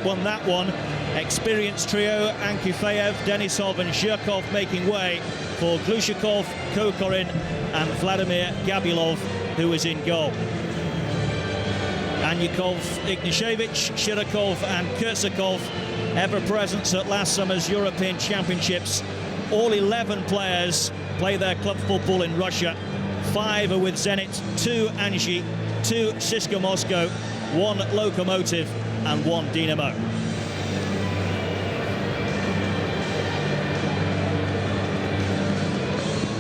won that one. Experienced trio, Ankifeev, Denisov and Zhirkov making way for Glushakov, Kokorin and Vladimir Gabilov, who is in goal. Anyukov, Ignashevich, Shirakov and Kurtsakov, ever present at last summer's European Championships. All 11 players play their club football in Russia. 5 are with Zenit, 2 Anzhi, 2 CSKA Moscow, 1 Lokomotiv and 1 Dynamo.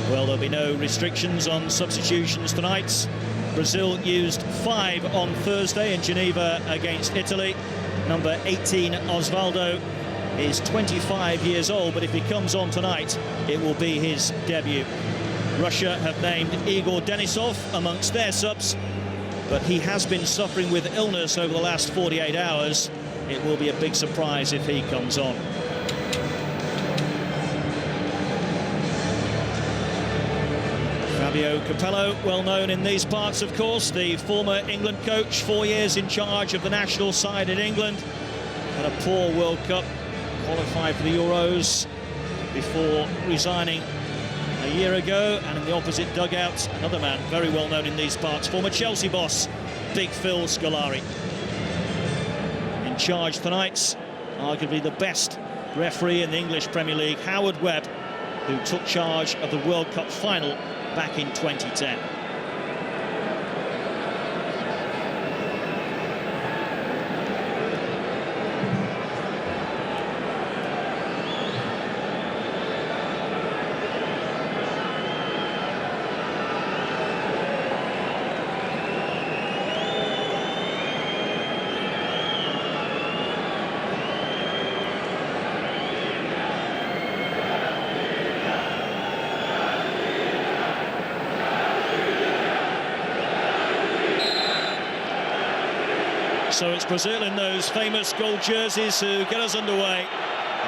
Well, there'll be no restrictions on substitutions tonight. Brazil used 5 on Thursday in Geneva against Italy. Number 18, Osvaldo, is 25 years old, but if he comes on tonight, it will be his debut. Russia have named Igor Denisov amongst their subs, but he has been suffering with illness over the last 48 hours. It will be a big surprise if he comes on. Fabio Capello, well known in these parts, of course, the former England coach, 4 years in charge of the national side in England. Had a poor World Cup, qualified for the Euros before resigning a year ago. And in the opposite dugout, another man very well known in these parts, former Chelsea boss, Big Phil Scolari. In charge tonight, arguably the best referee in the English Premier League, Howard Webb, who took charge of the World Cup final back in 2010. So it's Brazil in those famous gold jerseys who get us underway,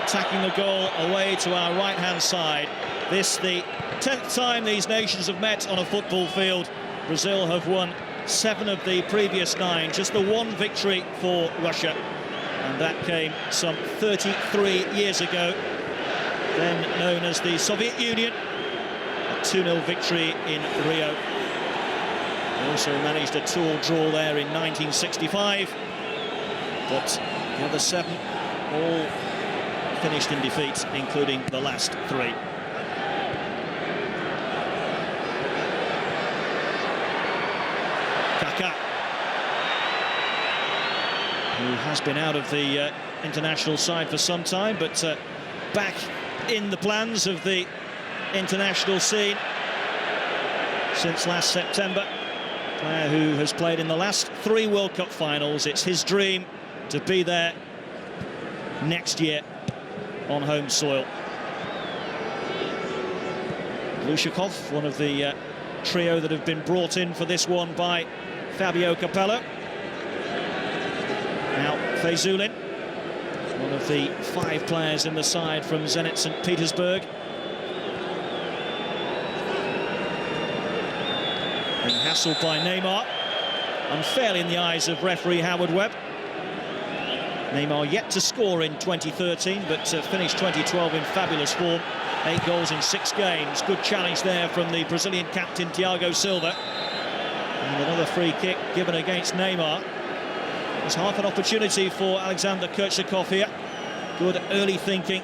attacking the goal away to our right-hand side. This the 10th time these nations have met on a football field. Brazil have won 7 of the previous 9, just the 1 victory for Russia, and that came some 33 years ago, then known as the Soviet Union, a 2-0 victory in Rio. They also managed a 2-2 draw there in 1965, but the other 7 all finished in defeat, including the last 3. Kaká, who has been out of the international side for some time, but back in the plans of the international scene since last September. Player who has played in the last 3 World Cup finals. It's his dream to be there next year on home soil. Glushakov, one of the trio that have been brought in for this one by Fabio Capello. Now Feyzulin, one of the 5 players in the side from Zenit St. Petersburg. Being hassled by Neymar, unfairly in the eyes of referee Howard Webb. Neymar yet to score in 2013, but finished 2012 in fabulous form. 8 goals in 6 games. Good challenge there from the Brazilian captain Thiago Silva. And another free kick given against Neymar. There's half an opportunity for Alexander Kurtsakov here. Good early thinking.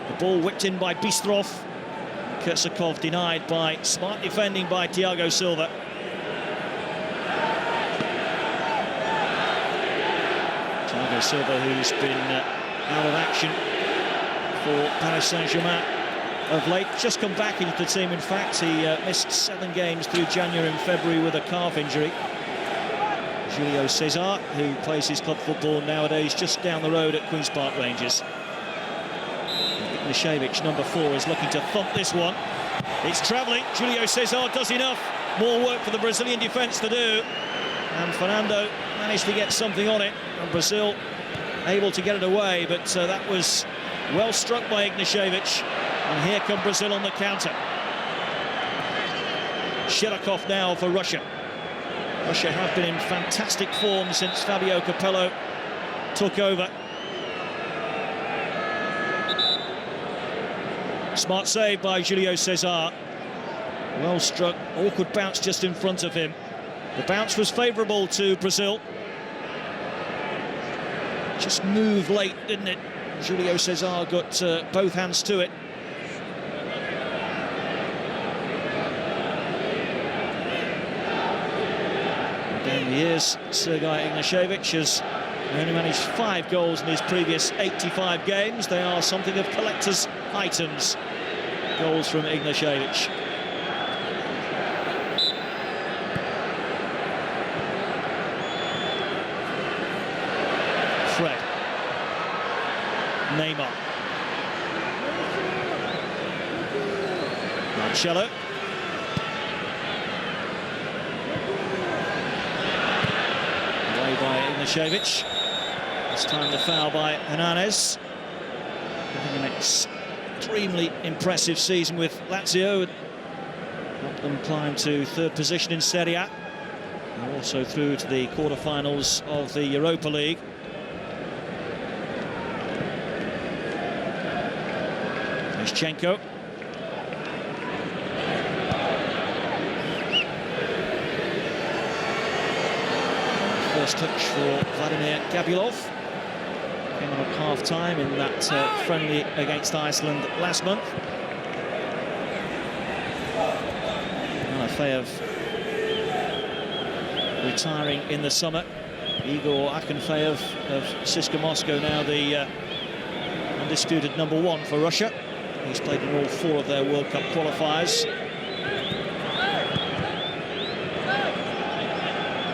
The ball whipped in by Bistrov. Kurtsakov denied by smart defending by Thiago Silva. Thiago Silva, who's been out of action for Paris Saint-Germain of late, just come back into the team. In fact, he missed 7 games through January and February with a calf injury. Julio Cesar, who plays his club football nowadays just down the road at Queen's Park Rangers. Ignashevich, number 4, is looking to thump this one. It's travelling. Julio Cesar does enough. More work for the Brazilian defence to do. And Fernando managed to get something on it. And Brazil able to get it away, but that was well struck by Ignashevich. And here come Brazil on the counter. Shirakov now for Russia. Russia have been in fantastic form since Fabio Capello took over. Smart save by Julio César. Well struck, awkward bounce just in front of him. The bounce was favourable to Brazil. Just moved late, didn't it? Julio César got both hands to it. Down the years, Sergei Ignashevich has only managed 5 goals in his previous 85 games. They are something of collector's items. Goals from Ignashevich. Fred. Neymar. Marcelo. Away by Ignashevich. This time the foul by Hernandez. Having an extremely impressive season with Lazio. Helped them climb to 3rd position in Serie A. And also through to the quarter-finals of the Europa League. Shevchenko. First touch for Vladimir Gabulov. Came on at half-time in that friendly against Iceland last month. Malafeyev retiring in the summer. Igor Akinfeyev of CSKA Moscow now the undisputed #1 for Russia. He's played in all 4 of their World Cup qualifiers.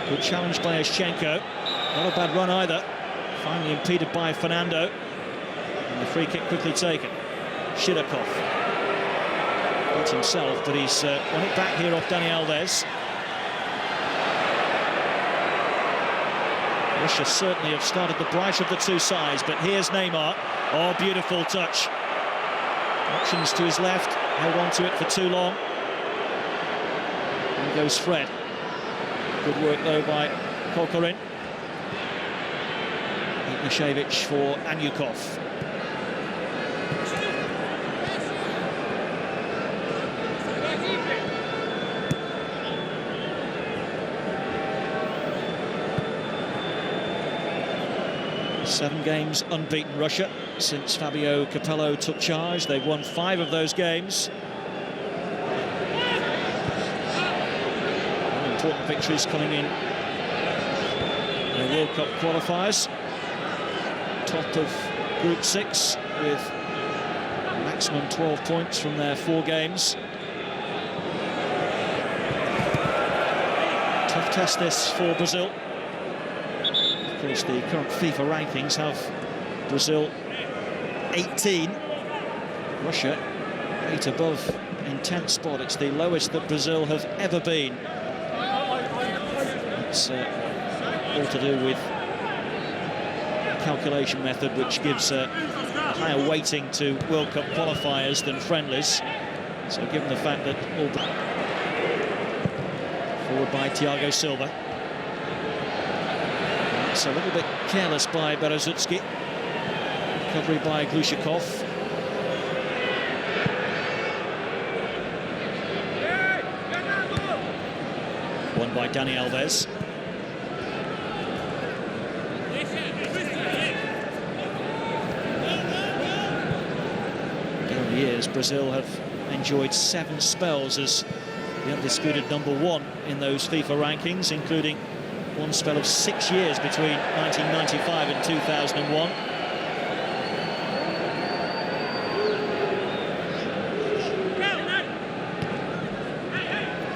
Good challenge by Shevchenko. Not a bad run either. Finally impeded by Fernando. And the free kick quickly taken. Shirokov. Beat himself, but he's won it back here off Dani Alves. Russia certainly have started the brighter of the 2 sides, but here's Neymar. Oh, beautiful touch. Options to his left, held on to it for too long. And goes Fred. Good work though by Kokorin. Ignashevich for Anyukov. Seven games unbeaten Russia since Fabio Capello took charge. They've won 5 of those games. Important victories coming in the World Cup qualifiers. Top of Group 6 with maximum 12 points from their 4 games. Tough test this for Brazil. Of course, the current FIFA rankings have Brazil 18, Russia 8 above in 10th spot. It's the lowest that Brazil have ever been. It's all to do with the calculation method, which gives a higher weighting to World Cup qualifiers than friendlies. So given the fact that all forward by Thiago Silva. It's a little bit careless by Berezutsky. Recovery by Glushakov. Won by Dani Alves. Down the years, Brazil have enjoyed 7 spells as the undisputed #1 in those FIFA rankings, including one spell of 6 years between 1995 and 2001.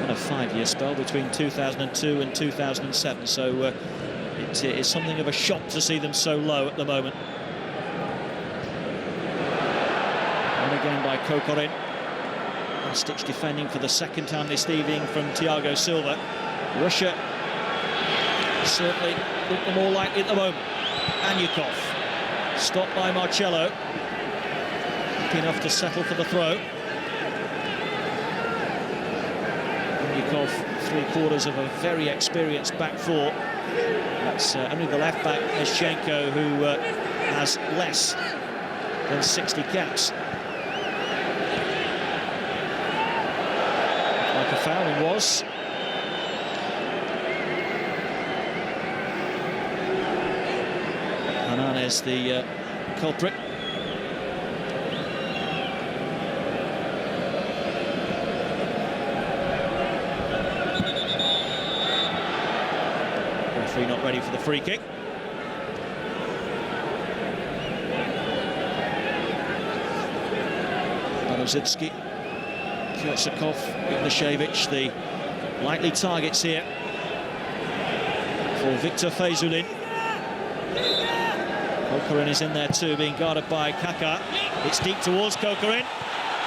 And a 5-year spell between 2002 and 2007. So it is something of a shock to see them so low at the moment. And again by Kokorin. Stitch defending for the 2nd time this evening from Thiago Silva. Russia certainly look the more likely at the moment. Anyukov, stopped by Marcelo. Happy enough to settle for the throw. Anyukov, 3/4 of a very experienced back 4. That's only the left back, Shevchenko, who has less than 60 caps. a foul, and was. Hernandez, the culprit. Referee not ready for the free kick. Zitsky, Kurtsakov, Ignashevich, the likely targets here for Victor Fezulin. Kokorin is in there too, being guarded by Kaká. It's deep towards Kokorin.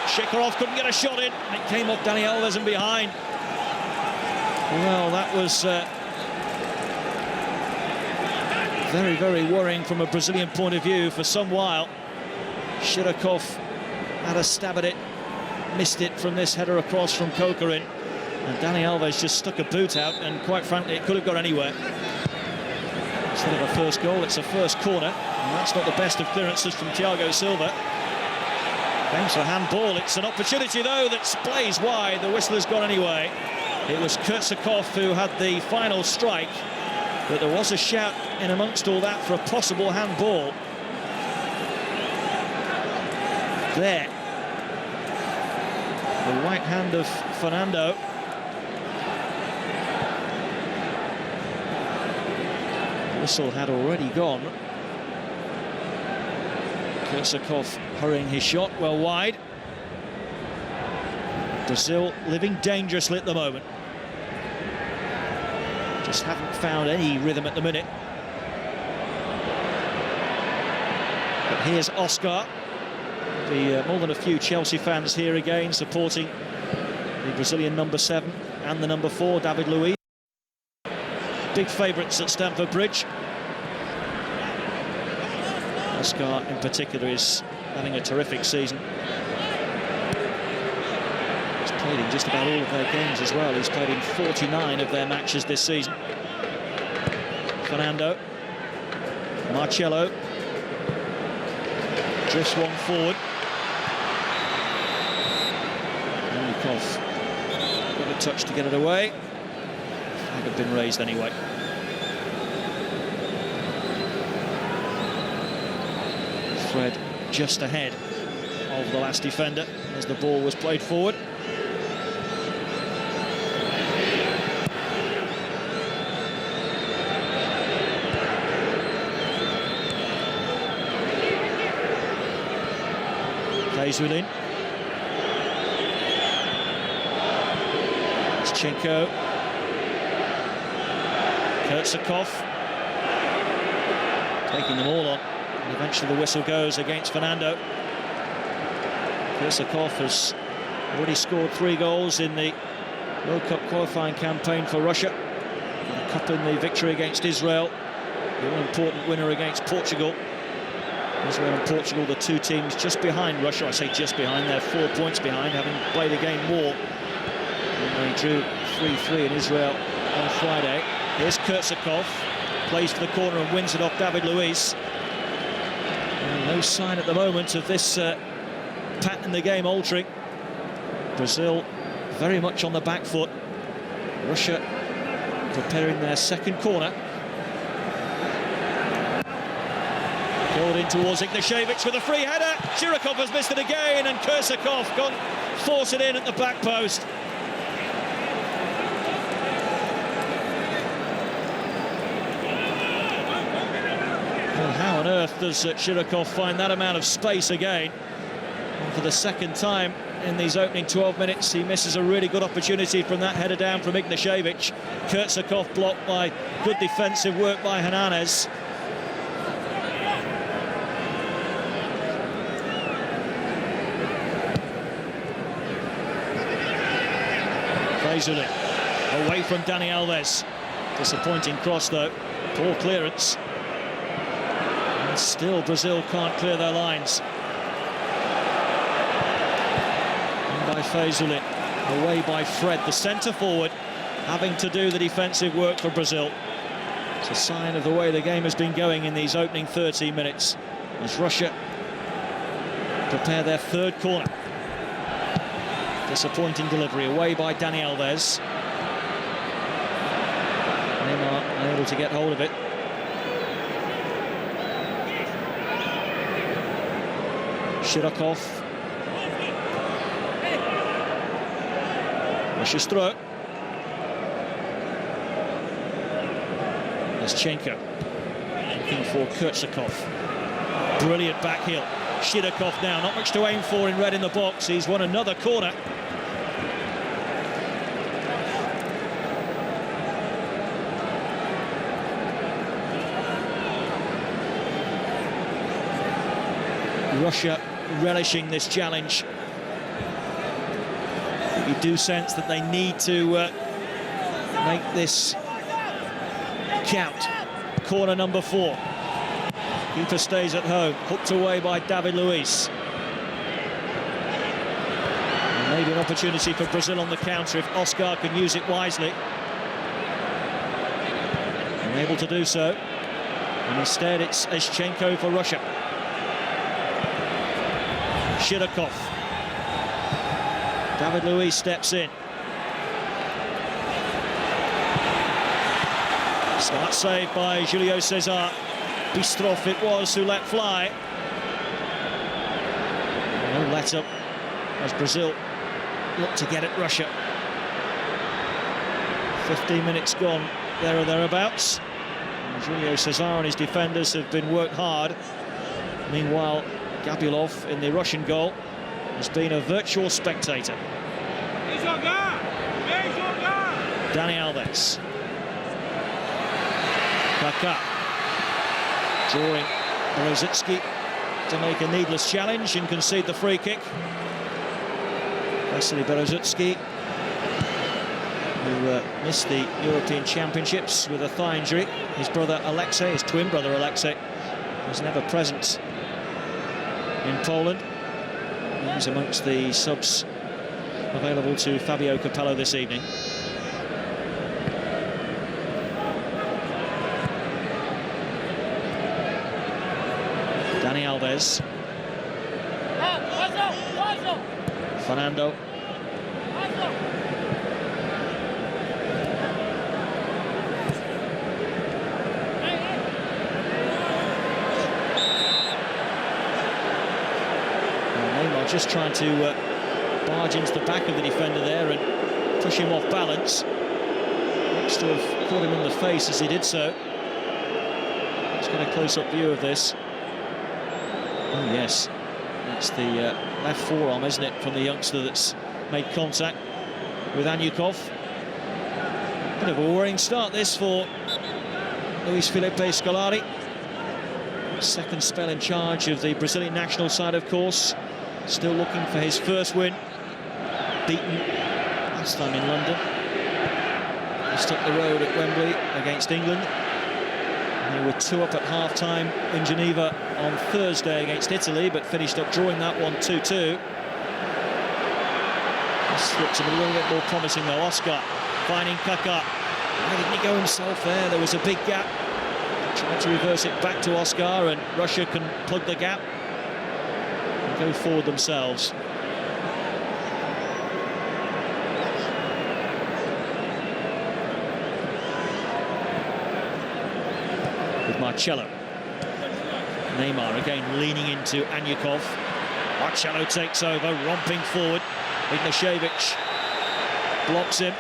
Shekarov couldn't get a shot in, and it came off Dani Alves and behind. Well, that was very, very worrying from a Brazilian point of view for some while. Shekarov had a stab at it, missed it from this header across from Kokorin, and Dani Alves just stuck a boot out, and quite frankly it could have gone anywhere. Instead of a first goal, it's a first corner, and that's not the best of clearances from Thiago Silva. Thanks for handball. It's an opportunity though that plays wide. The whistle has gone anyway. It was Kurtsakov who had the final strike, but there was a shout in amongst all that for a possible handball. There, the right hand of Fernando. The whistle had already gone. Kurtsakov hurrying his shot well wide. Brazil living dangerously at the moment. Just haven't found any rhythm at the minute. But here's Oscar. More than a few Chelsea fans here again supporting the Brazilian number 7 and the number 4, David Luiz. Big favourites at Stamford Bridge. Oscar in particular is having a terrific season. He's played in just about all of their games as well. He's played in 49 of their matches this season. Fernando, Marcelo, drifts one forward. Got a touch to get it away. Flag had been raised anyway. Fred just ahead of the last defender as the ball was played forward. Fezulin. Chinko, Kurtsakov, taking them all on, and eventually the whistle goes against Fernando. Kurtsakov has already scored 3 goals in the World Cup qualifying campaign for Russia, a cup in the victory against Israel, the all-important winner against Portugal. Israel and Portugal, the 2 teams just behind Russia. I say just behind, they're 4 points behind, having played a game more. And they drew 3-3 in Israel on Friday. Here's Kurtsakov, plays for the corner and wins it off David Luiz. And no sign at the moment of this pattern in the game altering. Brazil very much on the back foot. Russia preparing their second corner. Pulled in towards Ignashevich with a free header. Shekarov has missed it again, and Kurtsakov gone force it in at the back post. Well, how on earth does Shekarov find that amount of space again? And for the second time in these opening 12 minutes, he misses a really good opportunity from that header down from Ignashevich. Kurtsakov blocked by good defensive work by Hernandez. Fezulin away from Dani Alves. Disappointing cross though, poor clearance. And still Brazil can't clear their lines. And by Fezulin, away by Fred, the centre forward, having to do the defensive work for Brazil. It's a sign of the way the game has been going in these opening 13 minutes as Russia prepare their third corner. Disappointing delivery away by Dani Alves. Neymar unable to get hold of it. Shirakov. Russia's throw. Leschenko looking for Kurtzakov. Brilliant back heel. Shirakov now, not much to aim for in red in the box. He's won another corner. Russia relishing this challenge. You do sense that they need to make this count. Corner number 4. Keeper stays at home, hooked away by David Luiz. And maybe an opportunity for Brazil on the counter if Oscar can use it wisely. Unable to do so. And instead it's Leschenko for Russia. Shirakov. David Luiz steps in. Smart save by Julio César. Bistroff it was who let fly. No let up as Brazil look to get at Russia. 15 minutes gone, there or thereabouts. And Julio César and his defenders have been worked hard. Meanwhile, Gabrielov in the Russian goal has been a virtual spectator. Dani Alves. Kaká drawing Berezicki to make a needless challenge and concede the free kick. Vasily Berezicki, who missed the European Championships with a thigh injury. His brother Alexei, his twin brother Alexei, was never present in Poland. He's amongst the subs available to Fabio Capello this evening. Dani Alves. Fernando. Neymar just trying to barge into the back of the defender there and push him off balance. Looks to have caught him in the face as he did so. Let's get a close-up view of this. Oh yes, that's the left forearm, isn't it, from the youngster that's made contact with Anyukov. Bit of a worrying start this for Luis Felipe Scolari. Second spell in charge of the Brazilian national side, of course. Still looking for his first win. Beaten last time in London. Just up the road at Wembley against England. They were 2-up at half-time in Geneva on Thursday against Italy, but finished up drawing that one 2-2. This looks a little bit more promising though. Oscar finding Kaká. Why didn't he go himself there? There was a big gap. Tried to reverse it back to Oscar, and Russia can plug the gap and go forward themselves. Marcelo. Neymar again leaning into Anyukov. Marcelo takes over, romping forward. Ignashevich blocks him.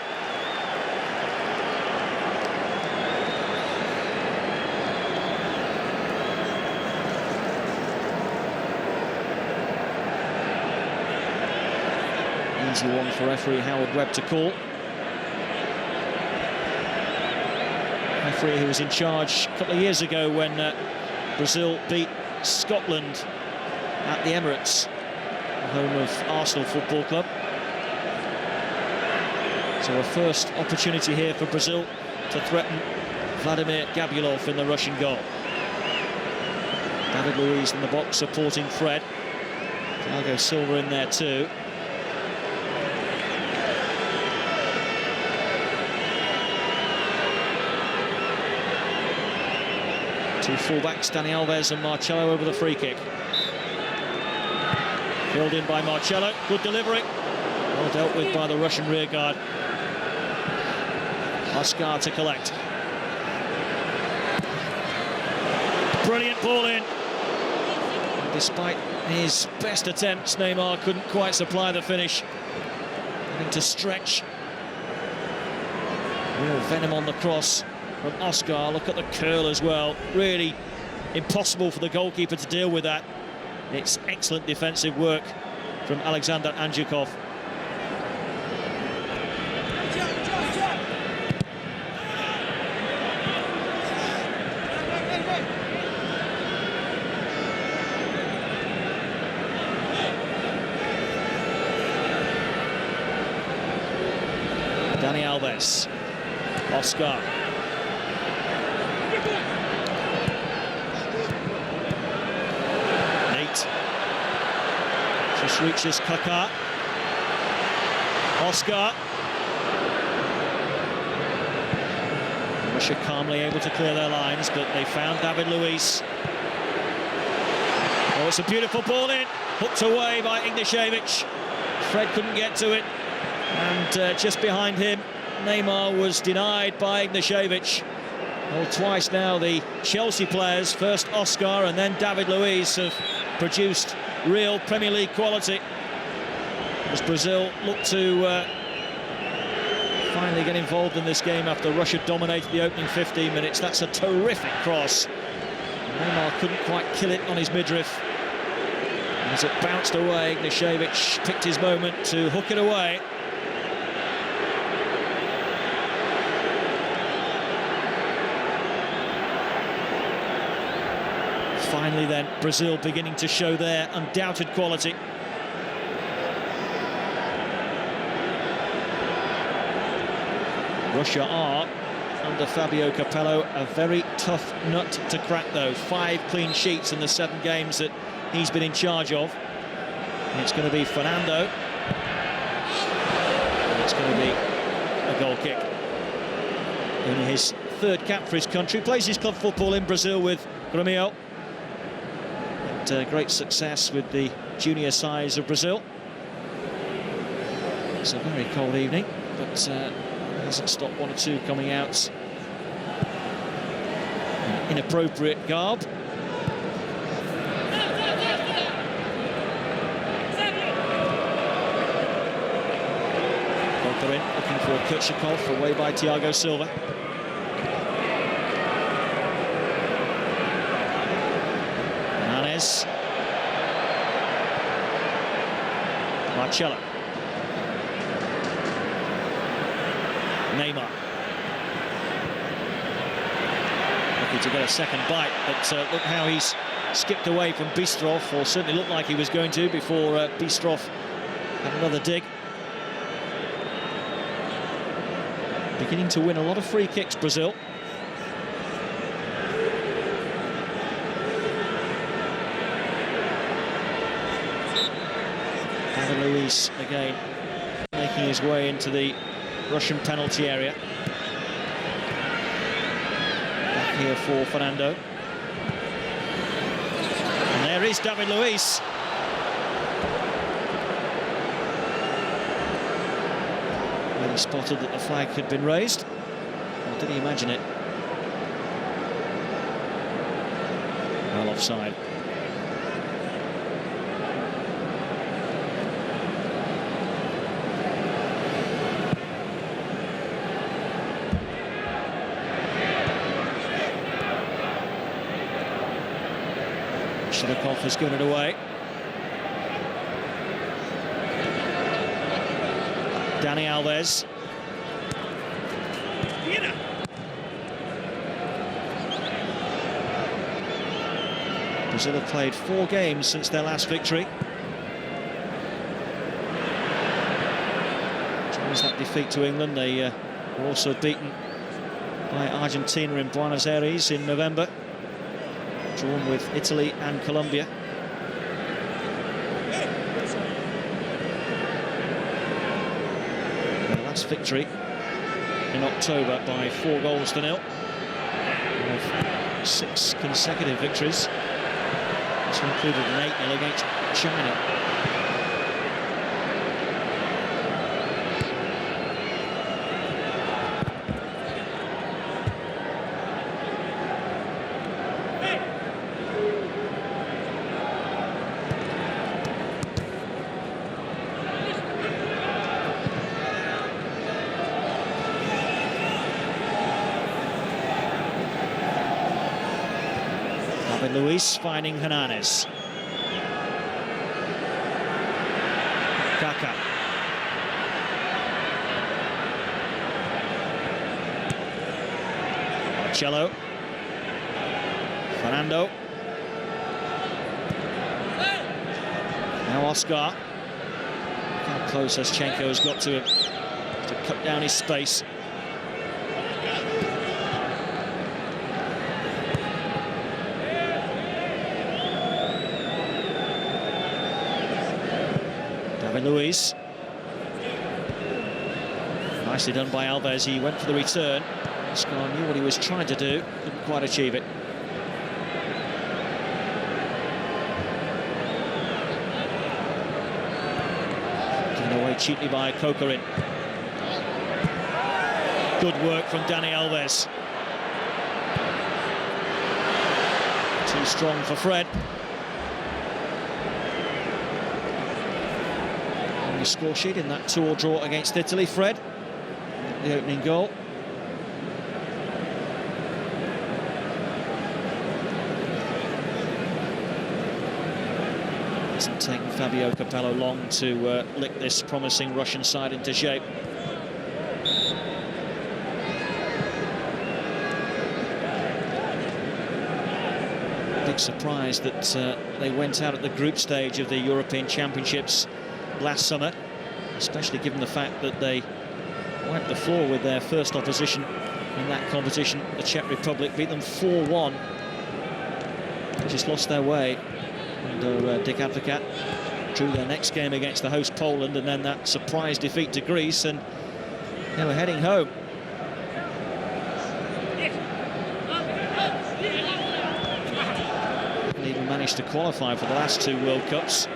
Easy one for referee Howard Webb to call. Referee who was in charge a couple of years ago when Brazil beat Scotland at the Emirates, the home of Arsenal Football Club. So a first opportunity here for Brazil to threaten Vladimir Gabrielov in the Russian goal. David Luiz in the box supporting Fred. Thiago Silva in there too. Two fullbacks, Dani Alves and Marcelo over the free kick. Filled in by Marcelo, good delivery. Well dealt with by the Russian rearguard. Oscar to collect. Brilliant ball in. And despite his best attempts, Neymar couldn't quite supply the finish. Having to stretch. Real venom on the cross from Oscar. Look at the curl as well. Really impossible for the goalkeeper to deal with that. It's excellent defensive work from Alexander Anzhukov. Dani Alves. Oscar. Just reaches Kaká. Oscar. Russia calmly able to clear their lines, but they found David Luiz. Oh, it's a beautiful ball in. Hooked away by Ignashevich. Fred couldn't get to it. And just behind him, Neymar was denied by Ignashevich. Well, twice now the Chelsea players, first Oscar and then David Luiz, have produced real Premier League quality as Brazil look to finally get involved in this game after Russia dominated the opening 15 minutes. That's a terrific cross. Neymar couldn't quite kill it on his midriff. As it bounced away, Ignashevich picked his moment to hook it away. Finally then, Brazil beginning to show their undoubted quality. Russia are, under Fabio Capello, a very tough nut to crack though. 5 clean sheets in the 7 games that he's been in charge of. And it's going to be Fernando. And it's going to be a goal kick. Only his 3rd cap for his country. Plays his club football in Brazil with Grêmio. Great success with the junior sides of Brazil. It's a very cold evening, but hasn't stopped 1 or 2 coming out in inappropriate garb. Kokorin looking for Kirchikov, away by Thiago Silva. Marcelo. Neymar. Lucky to get a second bite, but look how he's skipped away from Bistrov, or certainly looked like he was going to before Bistrov had another dig. Beginning to win a lot of free kicks, Brazil. Luiz again making his way into the Russian penalty area. Back here for Fernando. And there is David Luiz. When he spotted that the flag had been raised. Or did he imagine it? Well, offside. Shirokov has given it away. Dani Alves. Brazil have played 4 games since their last victory. Towards that defeat to England, they were also beaten by Argentina in Buenos Aires in November. Drawn with Italy and Colombia. Their last victory in October by 4 goals to 0. Of 6 consecutive victories. This included an 8-0 against China. David Luiz finding Hernandez. Kaká. Marcelo. Fernando. Now Oscar. How close has Chenko has got to him to cut down his space. David Luiz. Nicely done by Alves. He went for the return. Oscar knew what he was trying to do, couldn't quite achieve it. Given away cheaply by Kokorin. Good work from Dani Alves. Too strong for Fred. On the score sheet in that 2-2 draw against Italy, Fred, the opening goal. Hasn't taken Fabio Capello long to lick this promising Russian side into shape. Big surprise that they went out at the group stage of the European Championships last summer, especially given the fact that they wiped the floor with their first opposition in that competition, the Czech Republic, beat them 4-1. They just lost their way under Dick Advocat. Drew their next game against the host Poland, and then that surprise defeat to Greece, and they were heading home. They even managed to qualify for the last 2 World Cups.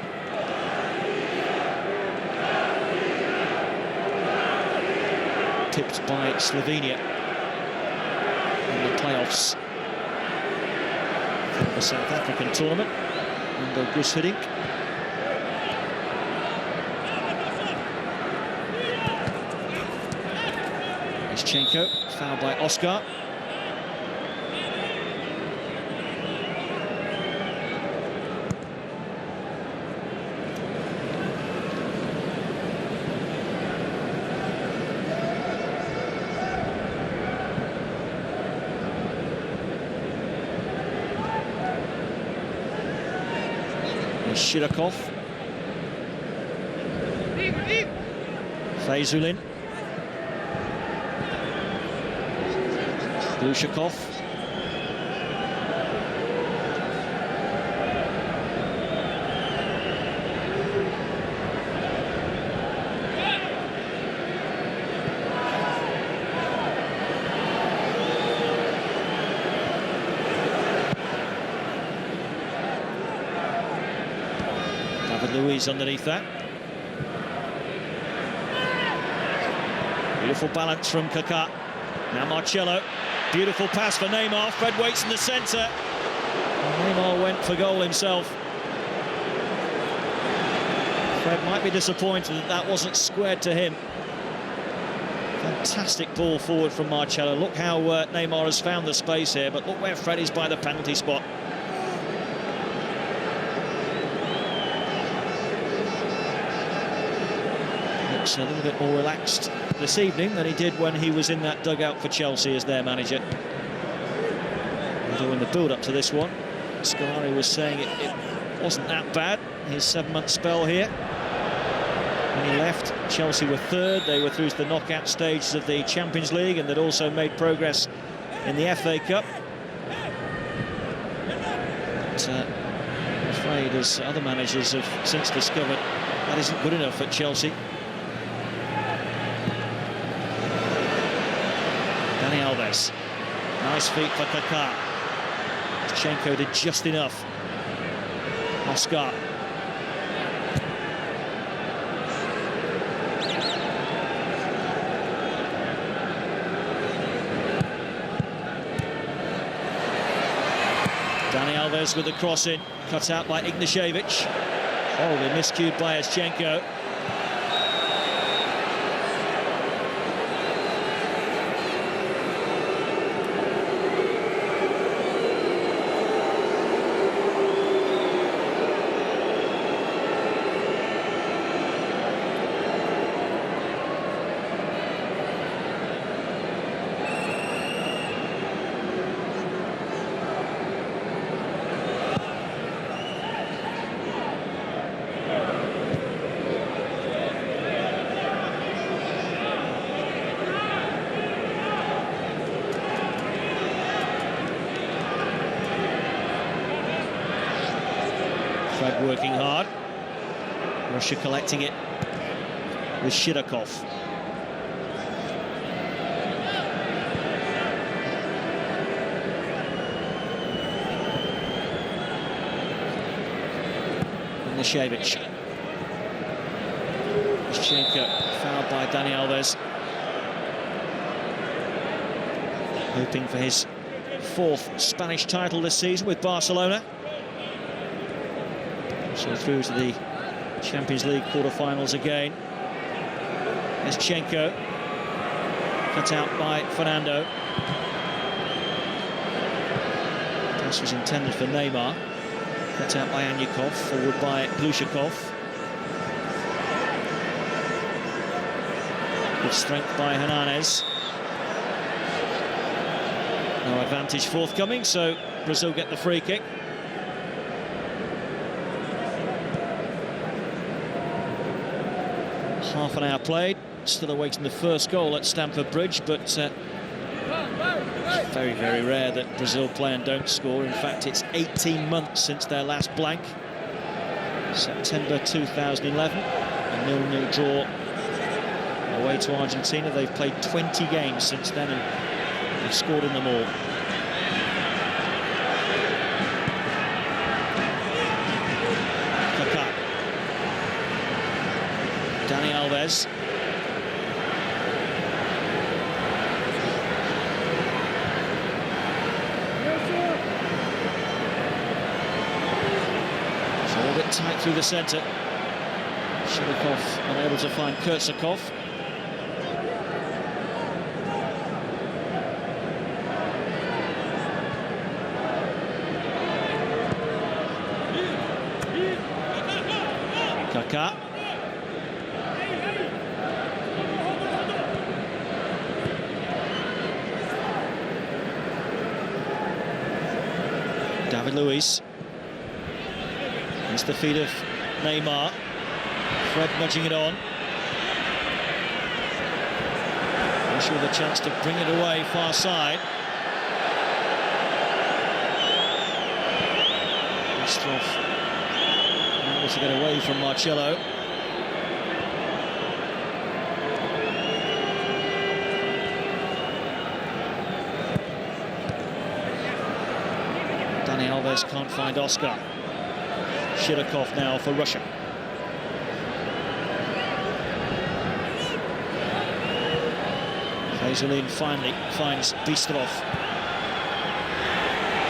Tipped by Slovenia in the playoffs for the South African tournament under Gus Hiddink. Chenko, fouled by Oscar. Shirokov. Feyzulin. Glushakov. David Luiz underneath that. Beautiful balance from Kaká. Now Marcelo. Beautiful pass for Neymar. Fred waits in the centre. And Neymar went for goal himself. Fred might be disappointed that that wasn't squared to him. Fantastic ball forward from Marcelo. Look how Neymar has found the space here, but look where Fred is by the penalty spot. Looks a little bit more relaxed this evening than he did when he was in that dugout for Chelsea as their manager. Although in the build-up to this one, Scolari was saying it wasn't that bad, his 7-month spell here. When he left, Chelsea were third. They were through to the knockout stages of the Champions League, and they'd also made progress in the FA Cup. But I'm afraid, as other managers have since discovered, that isn't good enough at Chelsea. Dani Alves. Nice feet for Kaká. Chenko did just enough. Oscar. Dani Alves with the cross in, cut out by Ignashevich. Horribly miscued by Chenko. Fred working hard. Russia collecting it with Shidakov. Nishevich. Schenker fouled by Dani Alves. Hoping for his 4th Spanish title this season with Barcelona. So through to the Champions League quarter-finals again. Eschenko, cut out by Fernando. Pass was intended for Neymar. Cut out by Anyukov, forward by Glushakov. Good strength by Hernandez. No advantage forthcoming, so Brazil get the free kick. Half an hour played, still awaiting the first goal at Stamford Bridge, but it's very, very rare that Brazil play and don't score. In fact, it's 18 months since their last blank. September 2011, a 0-0 draw away to Argentina. They've played 20 games since then and they've scored in them all. Kaká. Dani Alves. It's a little bit tight through the centre. Shidakov unable to find Kurtzakov. Kaká. David Luiz. It's the feet of Neymar. Fred nudging it on. Russia with a chance to bring it away far side. Ostrov able to get away from Marcelo. Dani Alves can't find Oscar. Shidakov now for Russia. Hazelin finally finds Bistrov.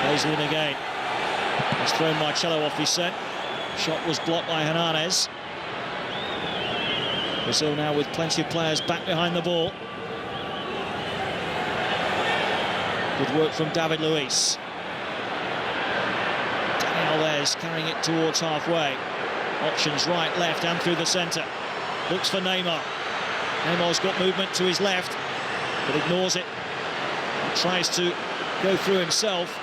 Hazelin again. Has thrown Marcelo off his set. Shot was blocked by Hernandez. Brazil now with plenty of players back behind the ball. Good work from David Luiz. Dani Alves carrying it towards halfway. Options right, left and through the centre. Looks for Neymar. Neymar's got movement to his left, but ignores it. He tries to go through himself.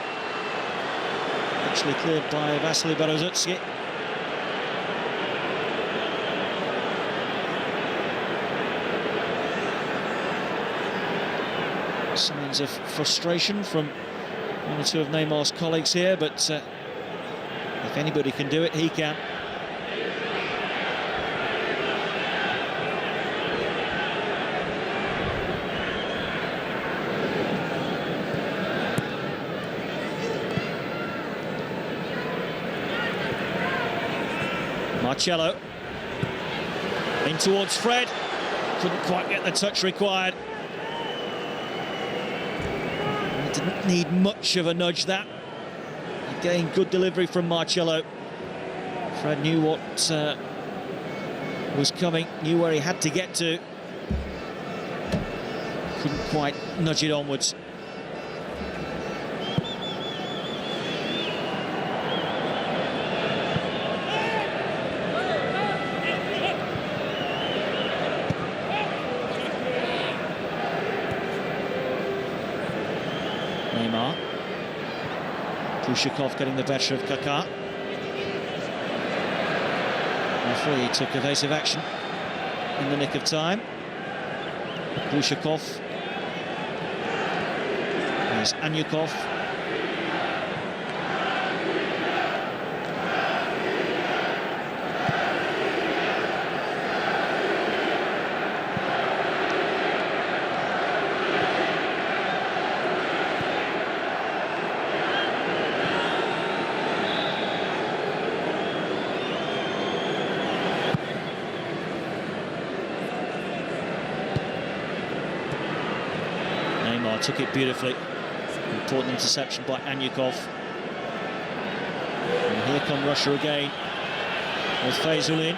Actually cleared by Vasily Berezutski. Signs of frustration from one or two of Neymar's colleagues here, but if anybody can do it, he can. Marcelo in towards Fred, couldn't quite get the touch required. Didn't need much of a nudge, that. Again, good delivery from Marcelo. Fred knew what was coming, knew where he had to get to. Couldn't quite nudge it onwards. Neymar. Glushakov getting the better of Kaká. Referee took evasive action in the nick of time. Glushakov. There's Anyukov. took it beautifully. Important interception by Anyukov. And here come Russia again with Feyzulin.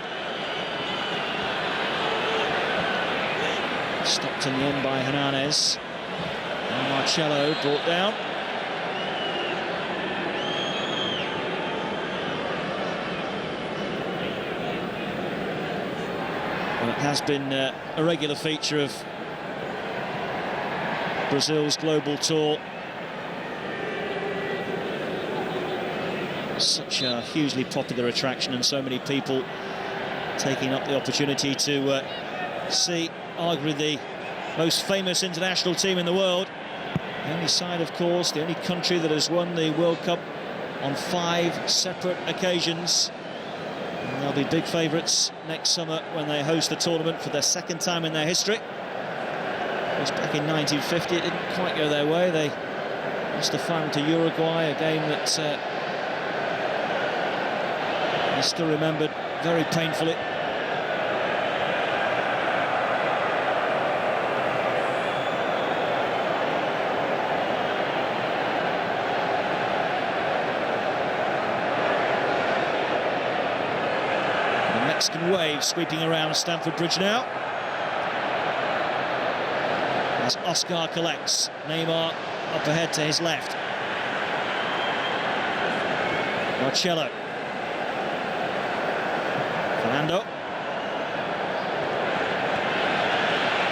Stopped in the end by Hernandez. And Marcello brought down. Well, it has been a regular feature of Brazil's global tour. Such a hugely popular attraction, and so many people taking up the opportunity to see arguably the most famous international team in the world. The only side, of course, the only country that has won the World Cup on 5 separate occasions. And they'll be big favourites next summer when they host the tournament for their 2nd time in their history. It was back in 1950, it didn't quite go their way. They lost the final to Uruguay, a game that is still remembered very painfully. The Mexican wave sweeping around Stamford Bridge now. As Oscar collects, Neymar up ahead to his left. Marcello. Fernando.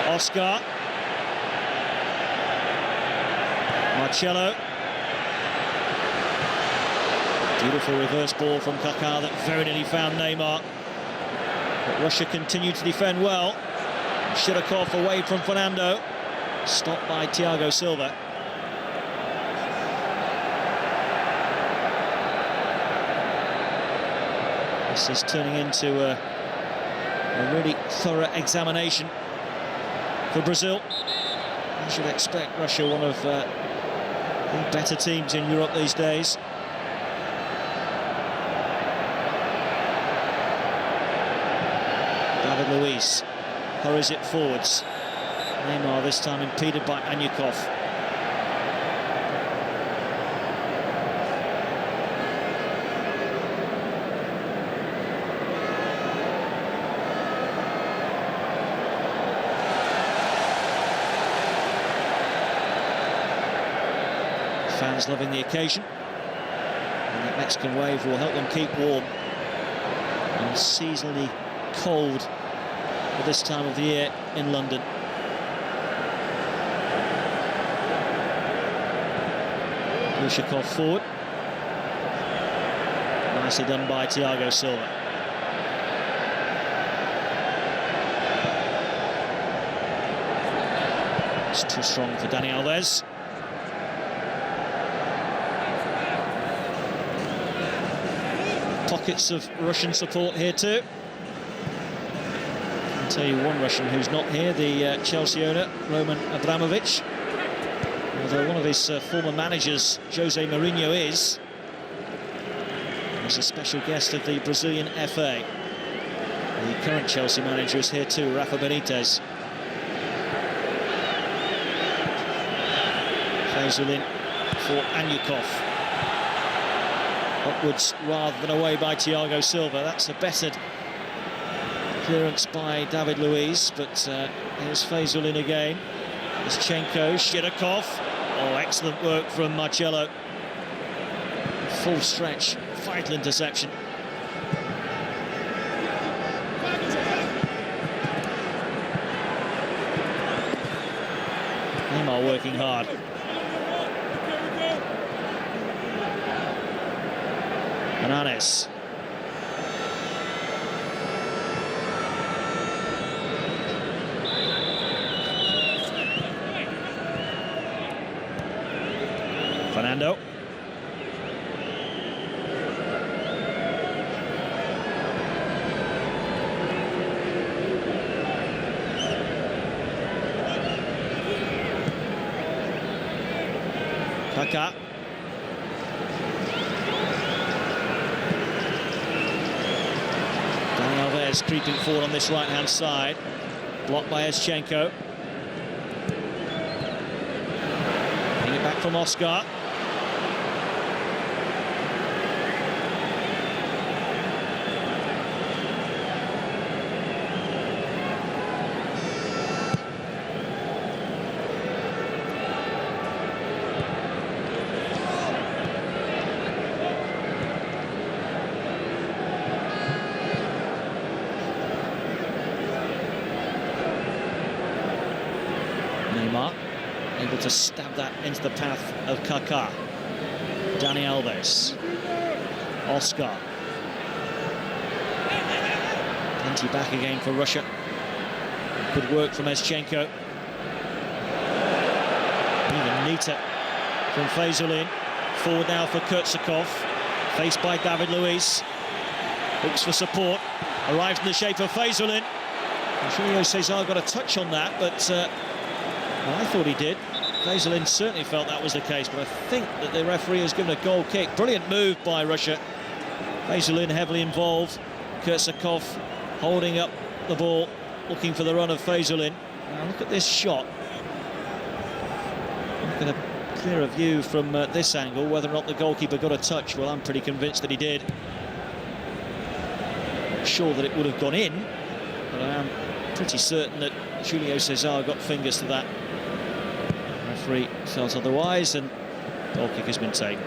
Oscar. Marcello. Beautiful reverse ball from Kaká that very nearly found Neymar. But Russia continued to defend well. Shirokov away from Fernando. Stopped by Thiago Silva. This is turning into a really thorough examination for Brazil. You should expect Russia one of the better teams in Europe these days. David Luiz hurries it forwards. Neymar this time impeded by Anyukov. Fans loving the occasion, and the Mexican wave will help them keep warm. And seasonally cold for this time of the year in London. Lushakov forward. Nicely done by Thiago Silva. It's too strong for Dani Alves. Pockets of Russian support here too. I'll tell you one Russian who's not here, the Chelsea owner, Roman Abramovich. Although one of his former managers, Jose Mourinho, is. He's a special guest of the Brazilian FA. The current Chelsea manager is here too, Rafa Benitez. Feyzulin for Anyukov. Upwards rather than away by Thiago Silva. That's a bettered clearance by David Luiz, but here's Feyzulin again. Ischenko, Shirokov. Oh, excellent work from Marcello. Full stretch, vital interception. Neymar working hard. Hernandez. Fernando. Kaká. Dani Alves creeping forward on this right-hand side. Blocked by Ischenko. from Oscar. Neymar able to stab that into the path of Kaká. Dani Alves. Oscar. Plenty back again for Russia. Good work from Eschenko. Even neater from Fazulin. Forward now for Kurtzakov. Faced by David Luiz. Looks for support. Arrives in the shape of Fazulin. Julio Cesar got a touch on that, but well, I thought he did. Fazulin certainly felt that was the case, but I think that the referee has given a goal kick. Brilliant move by Russia. Fazulin heavily involved. Kurtzakov holding up the ball, looking for the run of Fazulin. Now look at this shot. I'm going to clear a view from this angle. Whether or not the goalkeeper got a touch, well, I'm pretty convinced that he did. Not sure that it would have gone in, but I am pretty certain that Julio Cesar got fingers to that. The referee felt otherwise, and goal kick has been taken.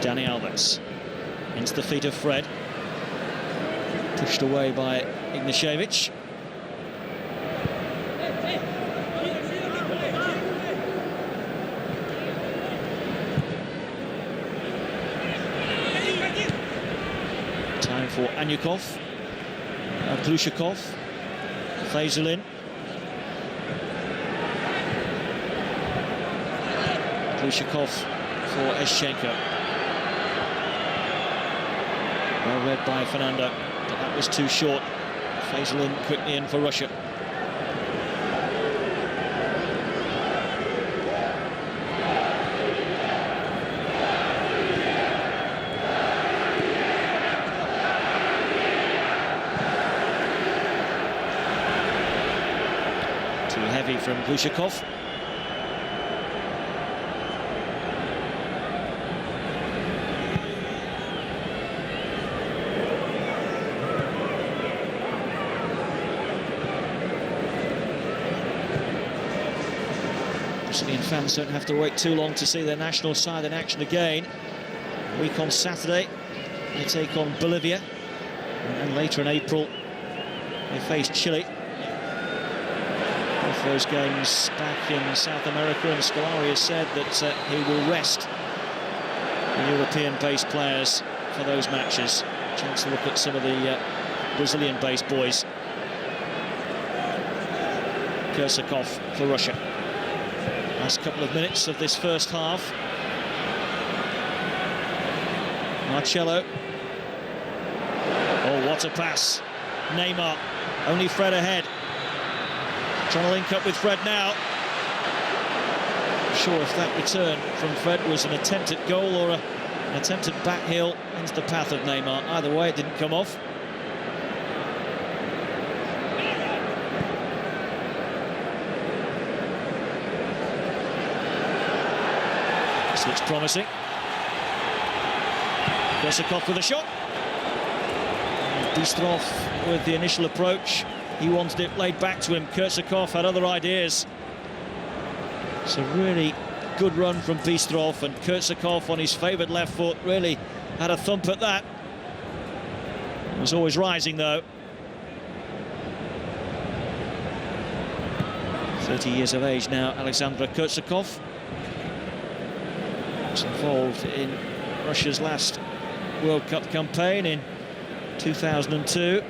Dani Alves into the feet of Fred. Pushed away by Ignashevich. Time for Anyukov. Glushakov. Fazulin. Glushakov for Eschenko. Well read by Fernando, but that was too short. Fazulin quickly in for Russia. Too heavy from Glushakov. Brazilian fans don't have to wait too long to see their national side in action again. A week on Saturday, they take on Bolivia, and later in April, they face Chile. Both those games back in South America, and Scolari has said that he will rest the European-based players for those matches. Chance to look at some of the Brazilian-based boys. Kurtzakov for Russia. Last couple of minutes of this first half. Marcelo. Oh, what a pass. Neymar. Only Fred ahead. Trying to link up with Fred now. Not sure if that return from Fred was an attempt at goal or an attempt at back heel into the path of Neymar. Either way, it didn't come off. This looks promising. Kurtzakov with a shot. Bystroff with the initial approach. He wanted it laid back to him. Kurtzakov had other ideas. It's a really good run from Bystroff, and Kurtzakov on his favoured left foot really had a thump at that. It was always rising though. 30 years of age now, Alexander Kurtzakov. Was involved in Russia's last World Cup campaign in 2002.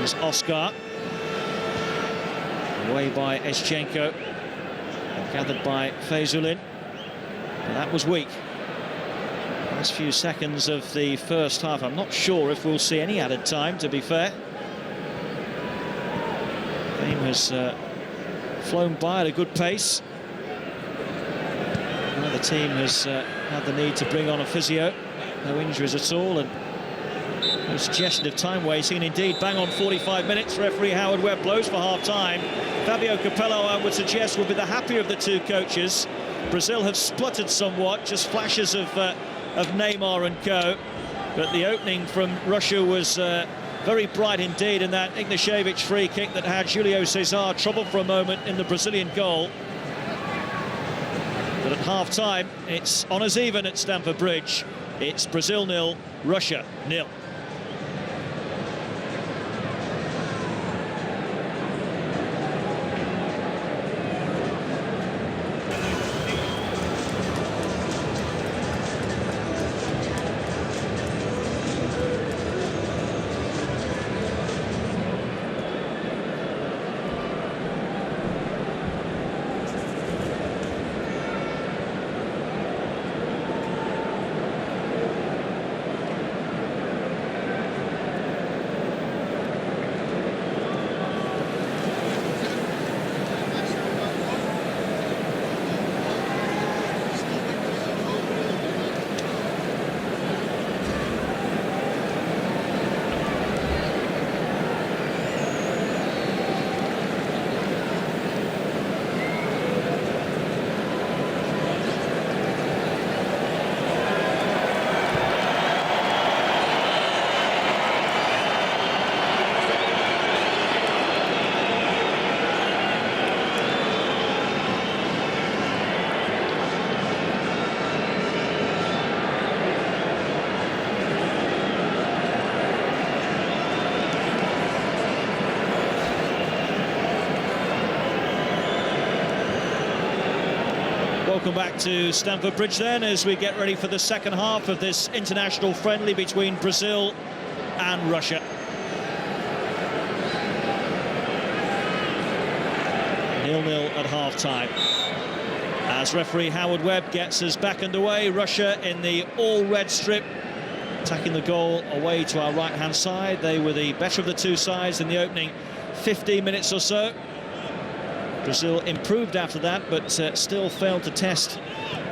Here's Oscar. Away by Eschenko. Gathered by Fezulin. And that was weak. Last few seconds of the first half. I'm not sure if we'll see any added time, to be fair. The game has flown by at a good pace. Now the team has had the need to bring on a physio. No injuries at all, and no suggestion of time wasting. Indeed, bang on 45 minutes. Referee Howard Webb blows for half-time. Fabio Capello, I would suggest, will be the happier of the two coaches. Brazil have spluttered somewhat, just flashes of Neymar and co. But the opening from Russia was very bright indeed, in that Ignashevich free kick that had Julio Cesar troubled for a moment in the Brazilian goal. But at half-time, it's honours even at Stamford Bridge. It's Brazil 0, Russia 0. Welcome back to Stamford Bridge then, as we get ready for the second half of this international friendly between Brazil and Russia. Nil-nil at half-time. As referee Howard Webb gets us back underway, Russia in the all-red strip, attacking the goal away to our right-hand side. They were the better of the two sides in the opening 15 minutes or so. Brazil improved after that, but still failed to test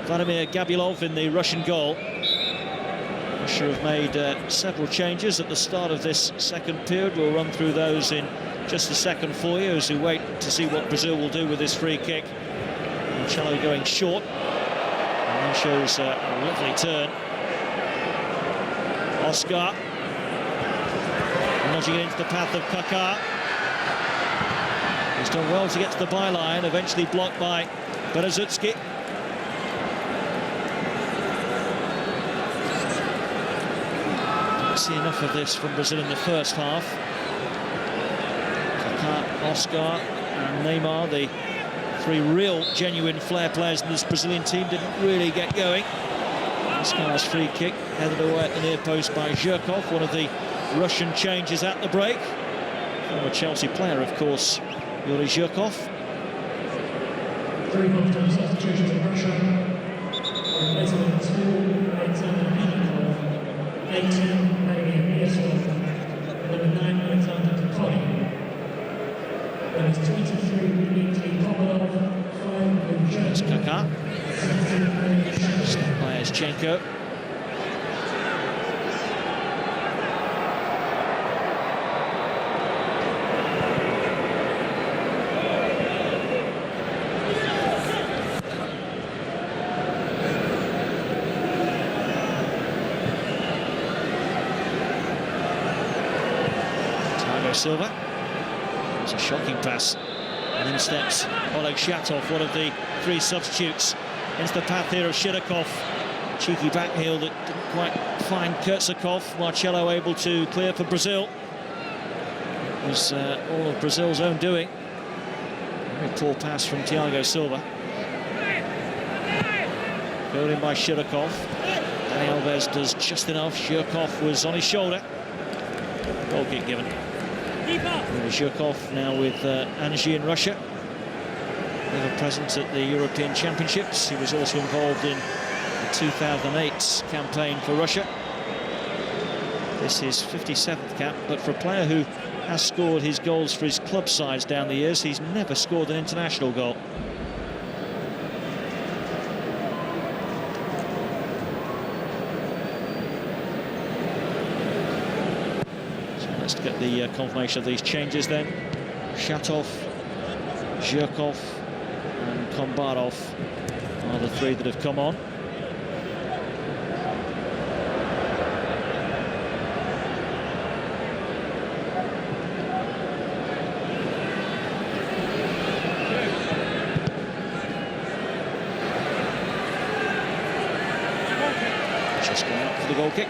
Vladimir Gabulov in the Russian goal. Russia have made several changes at the start of this second period. We'll run through those in just a second for you as we wait to see what Brazil will do with this free kick. Marcelo going short, and then shows a lovely turn. Oscar nudging it into the path of Kaká. He's done well to get to the byline, eventually blocked by Berezutski. Didn't see enough of this from Brazil in the first half. Kaká, Oscar and Neymar, the three real genuine flair players in this Brazilian team, didn't really get going. Oscar's free kick headed away at the near post by Zhirkov, one of the Russian changes at the break. Former Chelsea player, of course, Yuri Zhirkov. 3 long-term substitutions in Russia. Replacing 2, Alexander Minakov, 18, Vladimir Miasov, number 9, Alexander Kokoni. Then it's 23, Dmitry Kovalov, 5, There's Kaká. 17, Stopped by Eschenko. Silva. It's a shocking pass, and in steps Oleg Shatov, one of the three substitutes, into the path here of Shirokov. Cheeky back heel that didn't quite find Kurtzakov. Marcelo able to clear for Brazil. It was all of Brazil's own doing. Very poor pass from Thiago Silva. Goal in by Shirokov. Dani Alves does just enough. Shirokov was on his shoulder. Goal kick given. Zhukov now with Anzhi in Russia. Never present at the European Championships. He was also involved in the 2008 campaign for Russia. This is 57th cap, but for a player who has scored his goals for his club sides down the years, he's never scored an international goal. So let's get the confirmation of these changes then. Shatov, Zhukov and Kombarov are the three that have come on. Just going up for the goal kick.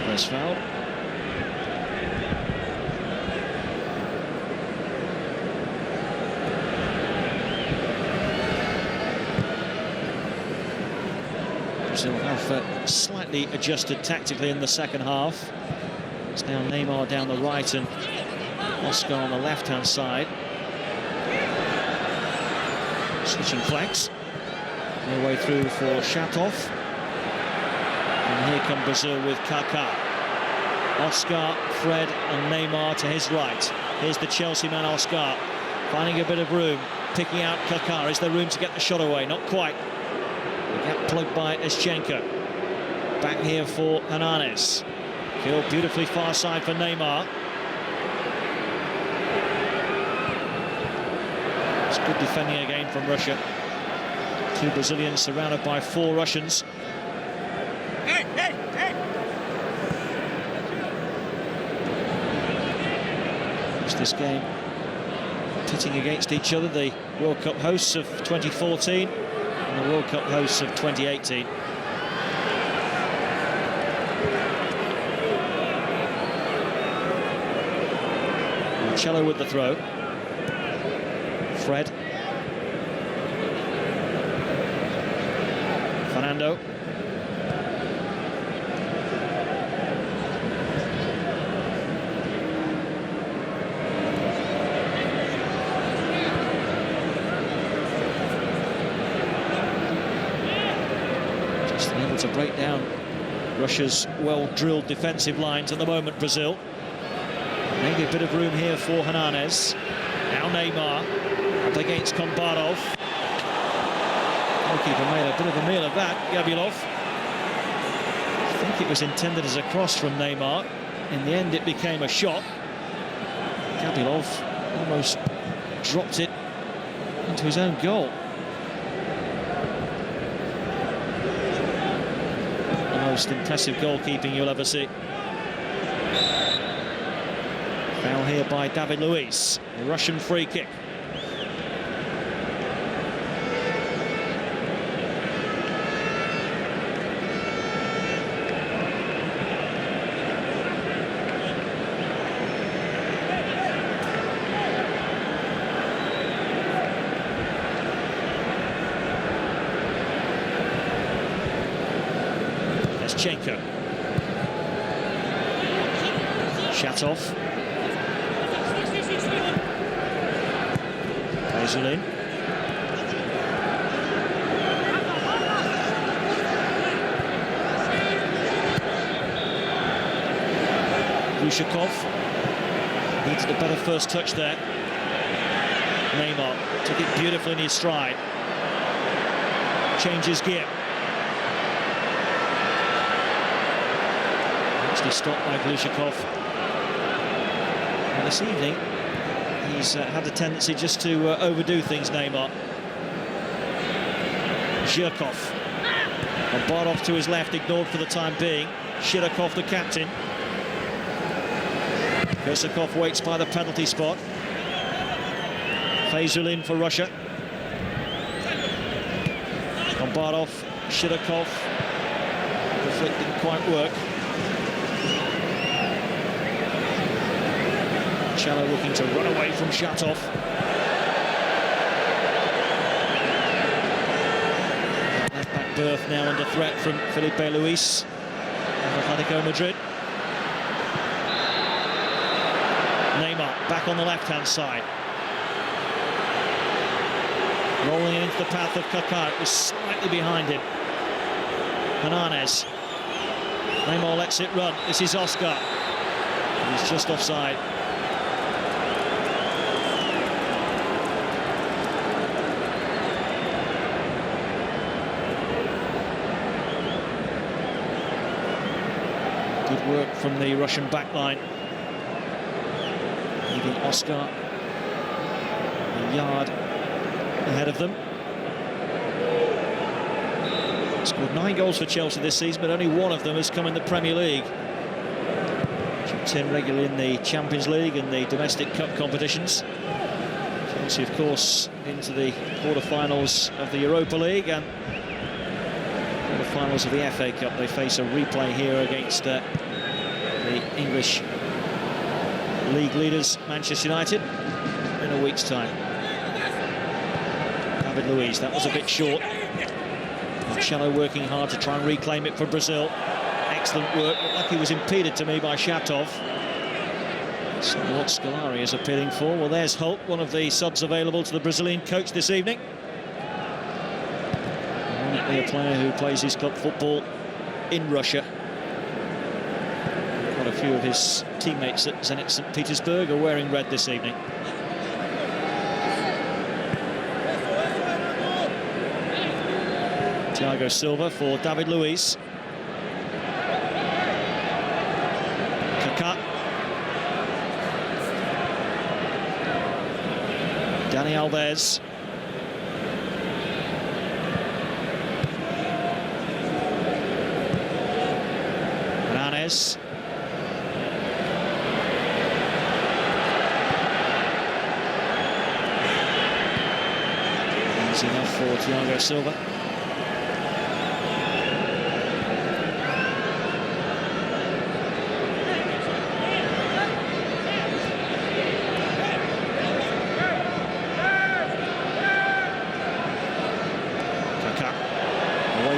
First foul. Brazil have slightly adjusted tactically in the second half. It's now Neymar down the right and Oscar on the left-hand side. Switching flanks. No way through for Shatov. And here come Brazil with Kaká. Oscar, Fred and Neymar to his right. Here's the Chelsea man, Oscar, finding a bit of room, picking out Kaká. Is there room to get the shot away? Not quite. The gap plugged by Eschenko. Back here for Hernanes. Killed beautifully far side for Neymar. It's good defending again from Russia. Two Brazilians surrounded by four Russians. This game pitting against each other, the World Cup hosts of 2014 and the World Cup hosts of 2018. Marcello with the throw. Fred. Fernando. Able to break down Russia's well-drilled defensive lines at the moment, Brazil. Maybe a bit of room here for Hernanes. Now Neymar up against Kombarov. Goalkeeper made a bit of a meal of that, Gabilov. I think it was intended as a cross from Neymar. In the end, it became a shot. Gabilov almost dropped it into his own goal. Most impressive goalkeeping you'll ever see. Foul here by David Luiz. A Russian free kick. Eschenko. Shatov. Brasil. Glushakov needed a better first touch there. Neymar took it beautifully in his stride. Changes gear. Actually stopped by Glushakov. And this evening, he's had a tendency just to overdo things, Neymar. Zhukov. Kombarov to his left, ignored for the time being. Shirokov, the captain. Korsakov waits by the penalty spot. Fazulin for Russia. Kombarov, Shirokov. The flick didn't quite work. Cello looking to run away from Shatov. Left-back berth now under threat from Felipe Luis of Atletico Madrid. Neymar back on the left-hand side. Rolling into the path of Kaká. It was slightly behind him. Hernández. Neymar lets it run. This is Oscar. He's just offside. Good work from the Russian backline. Leaving Oscar a yard ahead of them. Scored 9 goals for Chelsea this season, but only one of them has come in the Premier League. Chipped in regularly in the Champions League and the domestic cup competitions. Chelsea, of course, into the quarter-finals of the Europa League and quarter-finals of the FA Cup. They face a replay here against the English league leaders, Manchester United, in a week's time. David Luiz, that was a bit short. Cello working hard to try and reclaim it for Brazil. Excellent work. Looked like he was impeded to me by Shatov. So what Scolari is appealing for. Well, there's Holt, one of the subs available to the Brazilian coach this evening. Ironically, a player who plays his club football in Russia. Quite a few of his teammates at Zenit St. Petersburg are wearing red this evening. Thiago Silva for David Luiz. Kaká. Dani Alves. Hernández. Easy enough for Thiago Silva.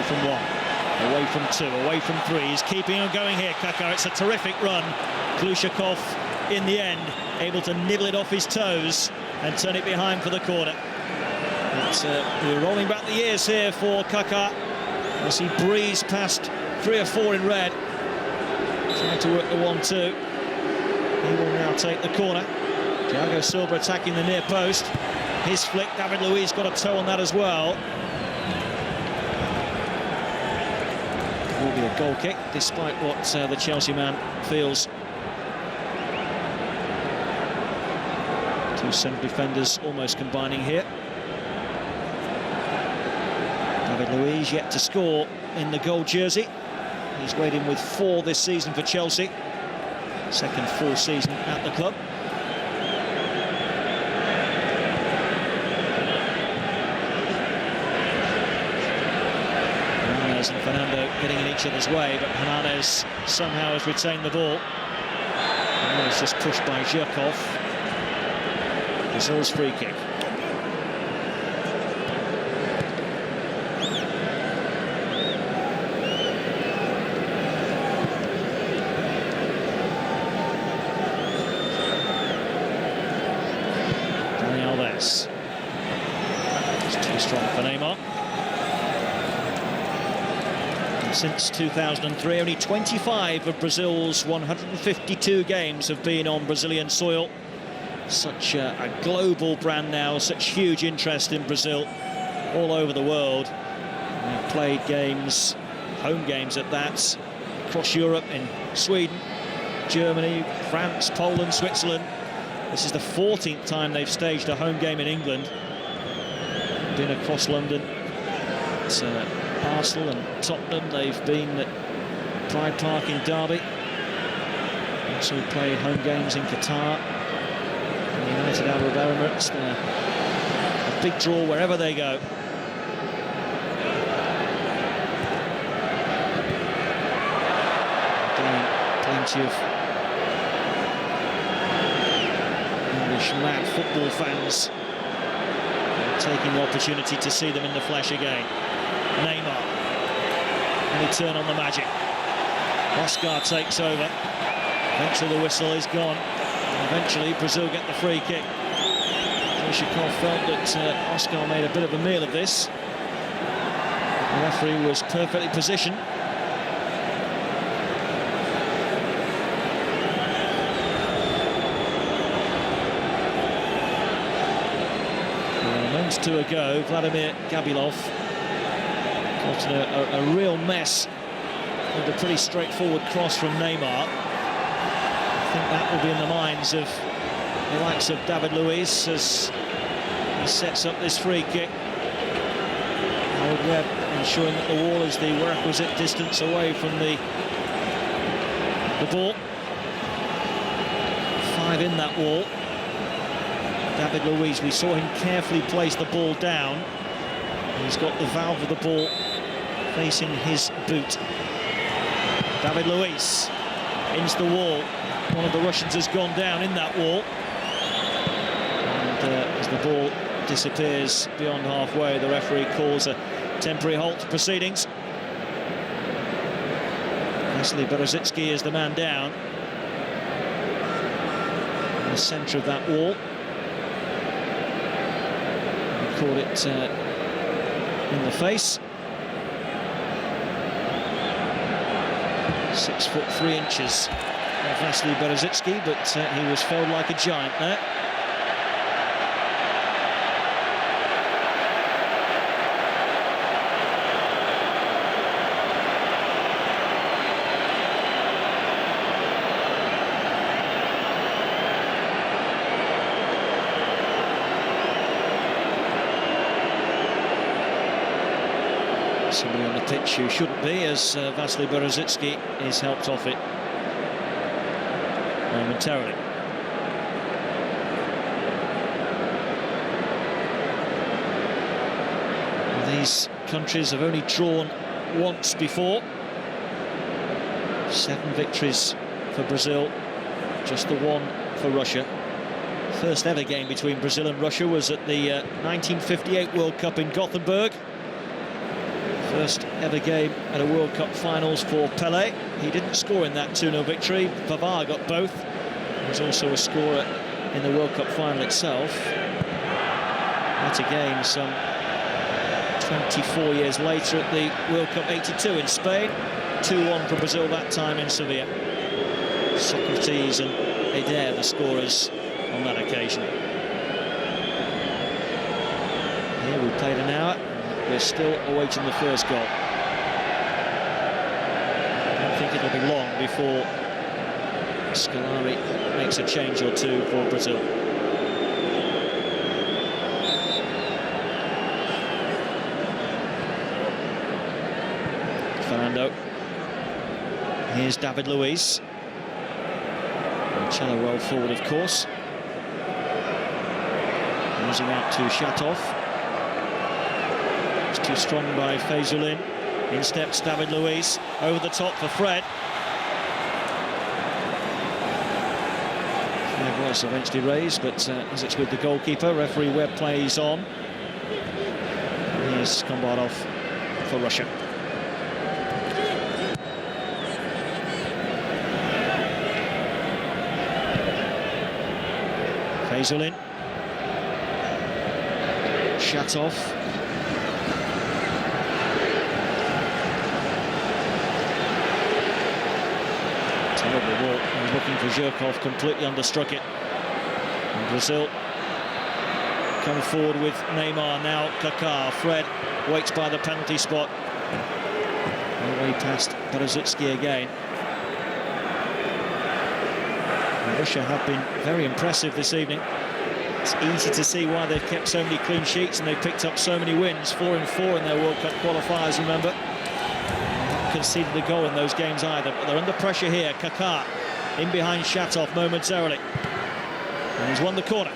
From one, away from two, away from three. He's keeping on going here, Kaká. It's a terrific run. Glushakov, in the end, able to nibble it off his toes and turn it behind for the corner. We're rolling back the years here for Kaká as he breezed past 3 or 4 in red, trying to work the 1-2. He will now take the corner. Thiago Silva attacking the near post. His flick, David Luiz got a toe on that as well. Will be a goal kick, despite what the Chelsea man feels. 2 central defenders almost combining here. David Luiz yet to score in the gold jersey. He's weighed in with 4 this season for Chelsea. Second full season at the club. And Fernando getting in each other's way, but Hernández somehow has retained the ball. And it's just pushed by Zhirkov. Brazil's free kick. Dani Alves. It's too strong for Neymar. Since 2003, only 25 of Brazil's 152 games have been on Brazilian soil. Such a global brand now, such huge interest in Brazil all over the world. They've played games, home games at that, across Europe, in Sweden, Germany, France, Poland, Switzerland. This is the 14th time they've staged a home game in England. Been across London. It's Arsenal and Tottenham. They've been at Pride Park in Derby. Also played home games in Qatar, the United Arab Emirates. They're a big draw wherever they go. Plenty of English mad football fans taking the opportunity to see them in the flesh again. Neymar. Any turn on the magic. Oscar takes over. Eventually the whistle is gone. And eventually Brazil get the free kick. Shikov felt that Oscar made a bit of a meal of this. The referee was perfectly positioned. A moment or two ago, Vladimir Gabilov got in a real mess with a pretty straightforward cross from Neymar. I think that will be in the minds of the likes of David Luiz as he sets up this free kick. Howard Webb ensuring that the wall is the requisite distance away from the ball. 5 in that wall. David Luiz, we saw him carefully place the ball down. He's got the valve of the ball facing his boot. David Luiz into the wall. One of the Russians has gone down in that wall. And as the ball disappears beyond halfway, the referee calls a temporary halt to proceedings. Vasily Berezitsky is the man down in the centre of that wall. We caught it in the face. 6'3" of Vasily Berezitsky, but he was felled like a giant there. Somebody on the pitch who shouldn't be, as Vasily Berezitsky is helped off it momentarily. These countries have only drawn once before. 7 victories for Brazil, just the 1 for Russia. First ever game between Brazil and Russia was at the 1958 World Cup in Gothenburg. First ever game at a World Cup finals for Pelé. He didn't score in that 2-0 victory. Pavard got both. He was also a scorer in the World Cup final itself. Yet again, some 24 years later at the World Cup 82 in Spain. 2-1 for Brazil that time in Sevilla. Socrates and Eder, the scorers on that occasion. Here we played an hour. We're still awaiting the first goal. I don't think it'll be long before Scolari makes a change or two for Brazil. Fernando. Here's David Luiz. Marcelo well forward, of course. Losing out to Shatov. Too strong by Fazulin. In steps David Luiz. Over the top for Fred. Fred was eventually raised, but as it's with the goalkeeper, referee Webb plays on. And here's Kombardov for Russia. Fazulin. Shatov. Looking for Zhirkov, completely understruck it. And Brazil come forward with Neymar, now Kaká. Fred waits by the penalty spot. All the way past Berezitsky again. And Russia have been very impressive this evening. It's easy to see why they've kept so many clean sheets and they've picked up so many wins. 4 in 4 in their World Cup qualifiers, remember. Conceded a goal in those games either, but they're under pressure here. Kaká in behind Shatov momentarily, and he's won the corner.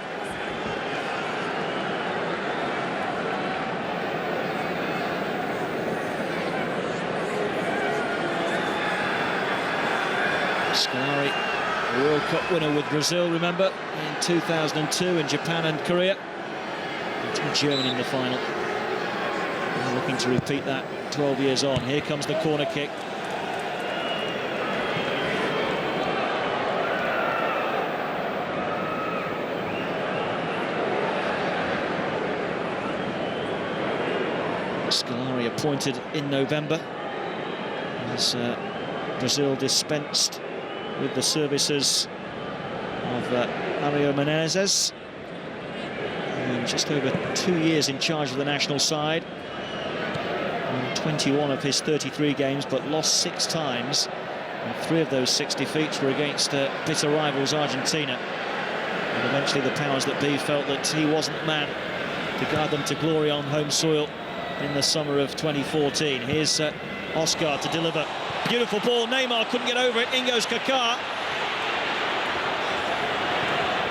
Scolari A World Cup winner with Brazil, remember, in 2002 in Japan and Korea. And Germany in the final. And looking to repeat that 12 years on. Here comes the corner kick. Scolari appointed in November as Brazil dispensed with the services of Mario Menezes. Just over 2 years in charge of the national side. Won 21 of his 33 games, but lost 6 times. And 3 of those 6 defeats were against bitter rivals Argentina. And eventually the powers that be felt that he wasn't the man to guide them to glory on home soil in the summer of 2014. Here's Oscar to deliver. Beautiful ball. Neymar couldn't get over it. In goes Kaká.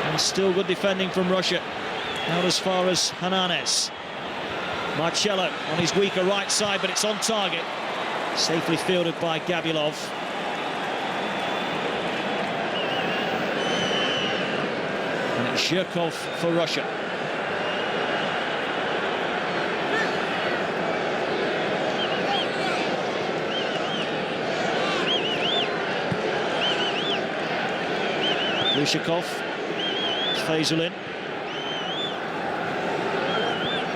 And still good defending from Russia. Not as far as Hernanes. Marcelo on his weaker right side, but it's on target. Safely fielded by Gabilov. And it's Zhirkov for Russia. Lushakov, Fazulin,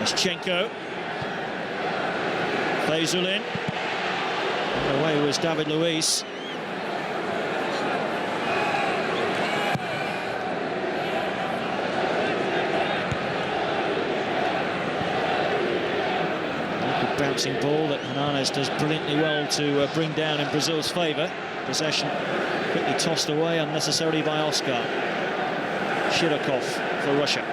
Mischenko, Fazulin, and away was David Luiz. Good bouncing ball that Hernanes does brilliantly well to bring down in Brazil's favour. Possession quickly tossed away unnecessarily by Oscar. Zhirkov for Russia.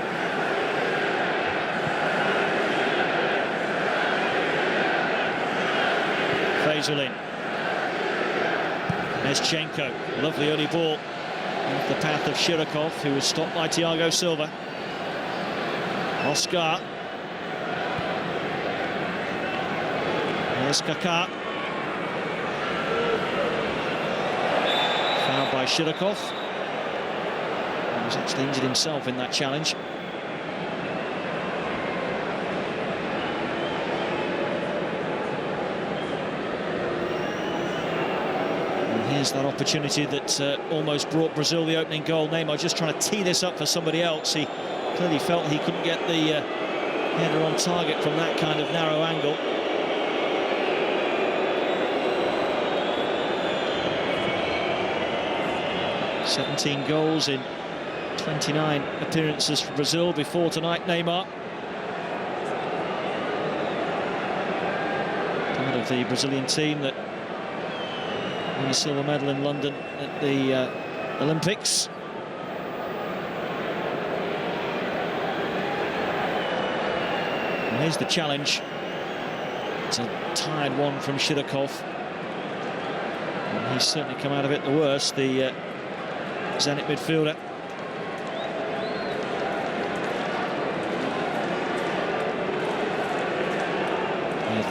Fazulin. Mischenko. Lovely early ball off the path of Zhirkov, who was stopped by Thiago Silva. Oscar. There's Kaká. Fouled by Zhirkov. He was actually injured himself in that challenge. And here's that opportunity that almost brought Brazil the opening goal. Neymar just trying to tee this up for somebody else. He clearly felt he couldn't get the header on target from that kind of narrow angle. "17 goals in 29 appearances for Brazil before tonight." Neymar, part of the Brazilian team that won a silver medal in London at the Olympics. And here's the challenge. It's a tired one from Zhirkov. And he's certainly come out of it the worst, the Zenit midfielder.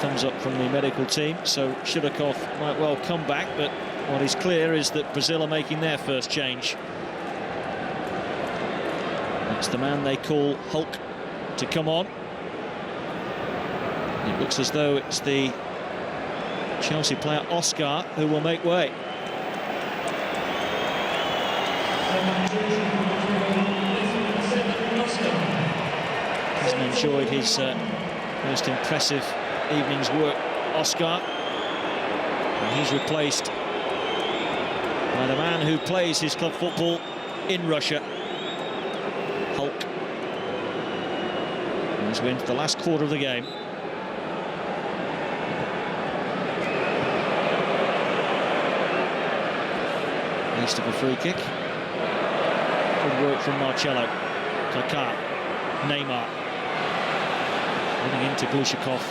Thumbs up from the medical team, so Zhirkov might well come back, but what is clear is that Brazil are making their first change. It's the man they call Hulk to come on. It looks as though it's the Chelsea player Oscar who will make way. Hasn't enjoyed his most impressive evening's work, Oscar, and he's replaced by the man who plays his club football in Russia, Hulk. As we enter the last quarter of the game. East of a free kick. Good work from Marcelo. Kaká, Neymar, running into Glushakov.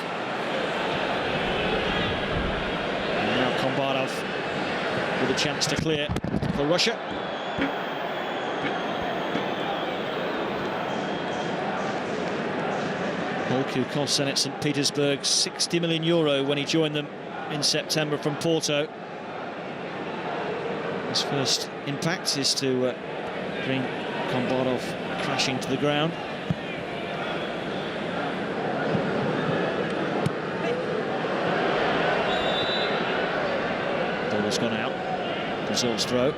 Kombarov with a chance to clear for Russia. Hulk, who cost Zenit St. Petersburg €60 million when he joined them in September from Porto. His first impact is to bring Kombarov crashing to the ground. Ball has gone out. Brazil's throw.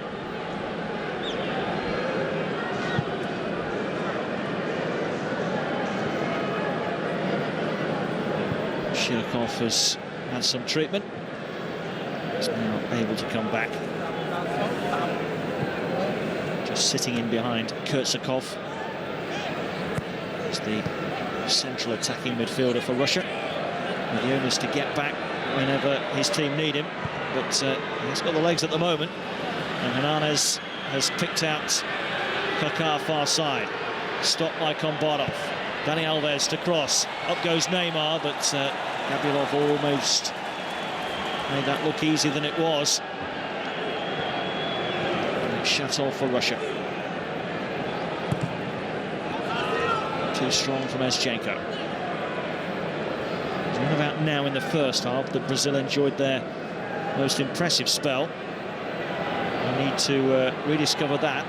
Shirokov has had some treatment. He's now able to come back. Just sitting in behind Kurtsakov. He's the central attacking midfielder for Russia, with the onus to get back whenever his team need him. But he's got the legs at the moment. And Hernandez has picked out Kaká far side. Stopped by Kombarov. Dani Alves to cross. Up goes Neymar, but Gabrielov almost made that look easier than it was. And it's shut off for Russia. Too strong from Eschenko. It's all about now in the first half that Brazil enjoyed their most impressive spell. They need to rediscover that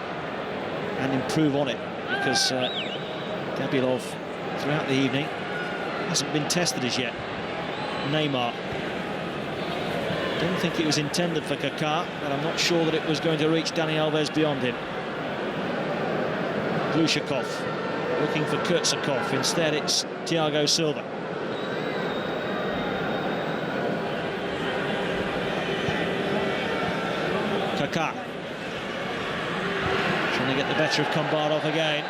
and improve on it, because Gabrielov throughout the evening hasn't been tested as yet. Neymar. Don't think it was intended for Kaká, but I'm not sure that it was going to reach Dani Alves beyond him. Glushakov looking for Kurtsakov. Instead, it's Thiago Silva. Kaká trying to get the better of Kombarov again.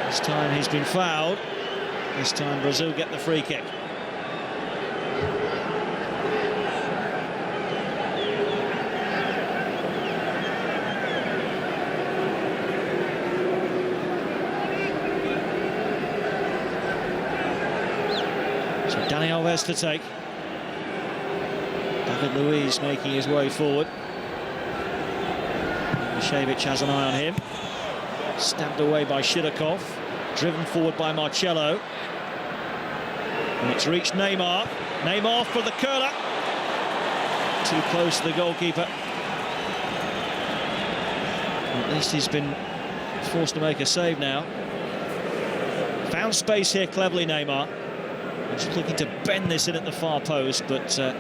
This time he's been fouled. This time Brazil get the free kick. So Dani Alves to take. David Luiz making his way forward. Mishevich has an eye on him. Stabbed away by Shirokov. Driven forward by Marcelo. And it's reached Neymar. Neymar for the curler. Too close to the goalkeeper. At least he's been forced to make a save now. Found space here cleverly, Neymar. Just looking to bend this in at the far post, but in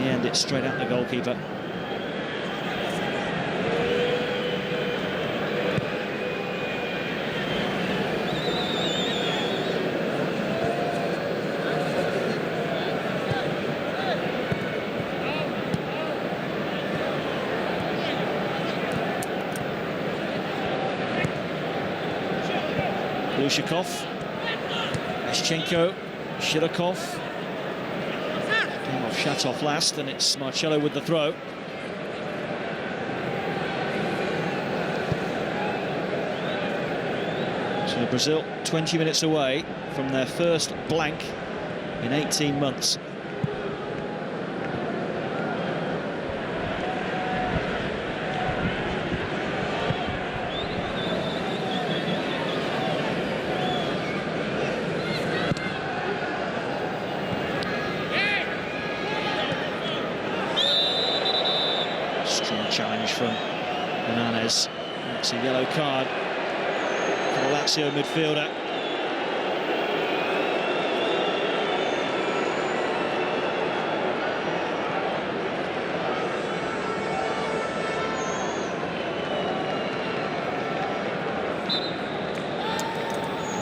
the end it's straight at the goalkeeper. Glushakov, Eschenko, Shirokov. Came off Shatov last, and it's Marcelo with the throw. So Brazil 20 minutes away from their first blank in 18 months. Strong challenge from Hernandez. It's a yellow card for the Lazio midfielder.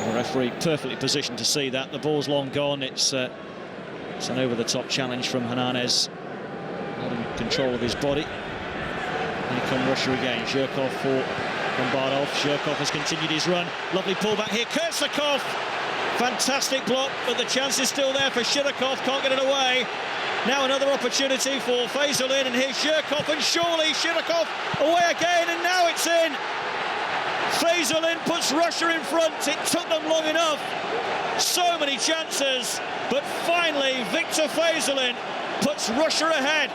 The referee perfectly positioned to see that. The ball's long gone. It's an over-the-top challenge from Hernandez. Not in control of his body. Here come Russia again. Zhirkov for Kombarov. Zhirkov has continued his run. Lovely pullback here. Kurtsakov! Fantastic block, but the chance is still there for Shirokov. Can't get it away. Now another opportunity for Faisalin, and here's Zhirkov, and surely Shirokov away again, and now it's in. Faisalin puts Russia in front. It took them long enough. So many chances, but finally Victor Faisalin puts Russia ahead.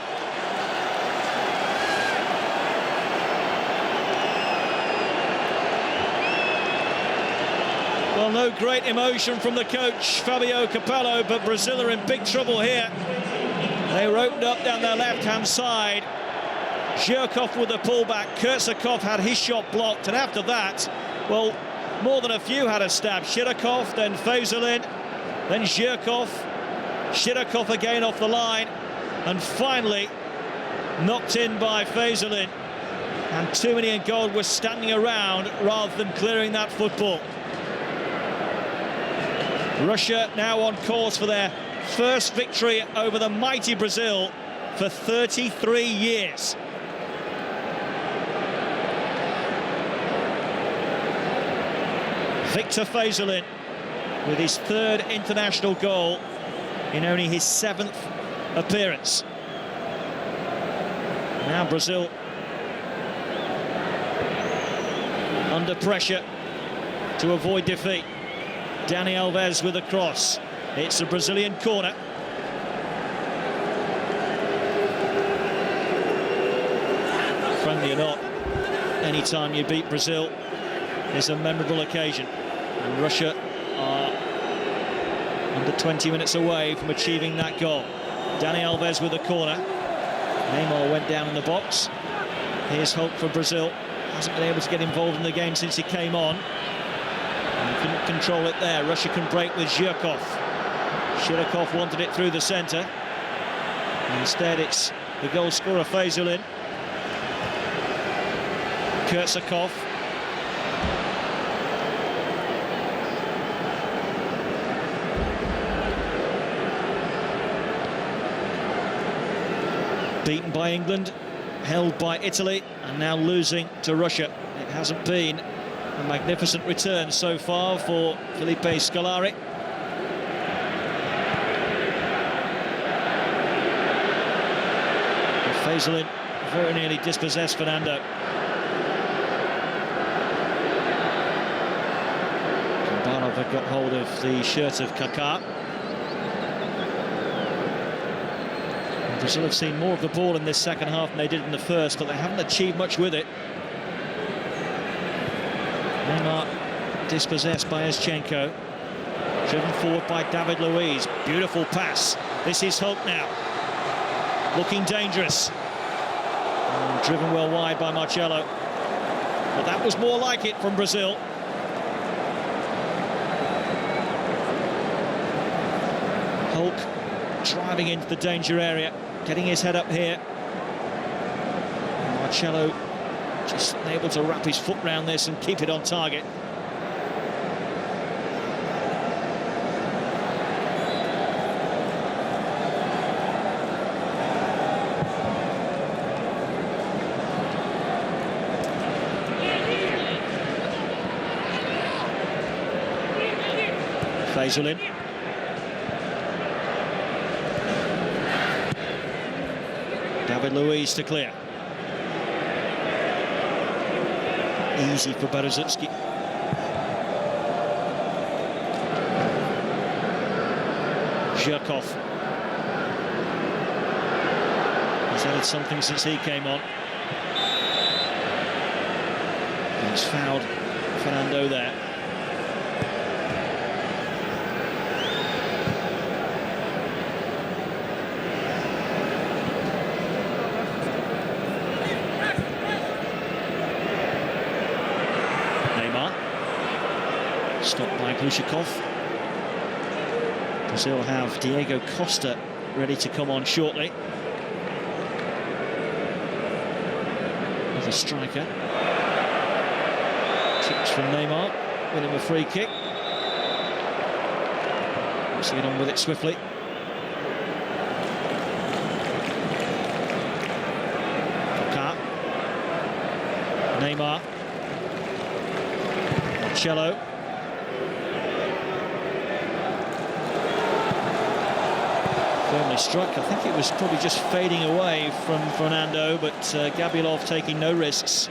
Well, no great emotion from the coach, Fabio Capello, but Brazil are in big trouble here. They were opened up down their left-hand side. Zhirkov with the pullback. Kurtzakov had his shot blocked, and after that, well, more than a few had a stab. Shirokov, then Fezulin, then Zhirkov. Shirokov again off the line, and finally knocked in by Fezulin. And Toomey and Gold were standing around rather than clearing that football. Russia now on course for their first victory over the mighty Brazil for 33 years. Victor Fezulin with his third international goal in only his 7th appearance. Now Brazil under pressure to avoid defeat. Dani Alves with a cross. It's a Brazilian corner. Friendly or not, anytime you beat Brazil is a memorable occasion. And Russia are under 20 minutes away from achieving that goal. Dani Alves with a corner. Neymar went down in the box. Here's hope for Brazil. Hasn't been able to get involved in the game since he came on. And couldn't control it there. Russia can break with Zhirkov. Shirokov wanted it through the centre. Instead, it's the goal scorer Fezulin. Kurtzakov. Beaten by England, held by Italy, and now losing to Russia. It hasn't been a magnificent return so far for Felipe Scolari. Fezulin very nearly dispossessed Fernando. Kambanov had got hold of the shirt of Kaká. Brazil have seen more of the ball in this second half than they did in the first, but they haven't achieved much with it. Neymar dispossessed by Eschenko. Driven forward by David Luiz. Beautiful pass. This is hope now. Looking dangerous. And driven well wide by Marcelo. But that was more like it from Brazil. Hulk driving into the danger area, getting his head up here. Marcelo just able to wrap his foot round this and keep it on target. Fezulin. David Luiz to clear. Easy for Berezutski. Zhirkov. He's added something since he came on. He's fouled Fernando there. Stopped by Glushakov. Brazil have Diego Costa ready to come on shortly. As a striker. Tips from Neymar, winning a free kick. Let's get on with it swiftly. Kaká. Neymar. Marcelo. Firmly struck. I think it was probably just fading away from Fernando, but Gabilov taking no risks.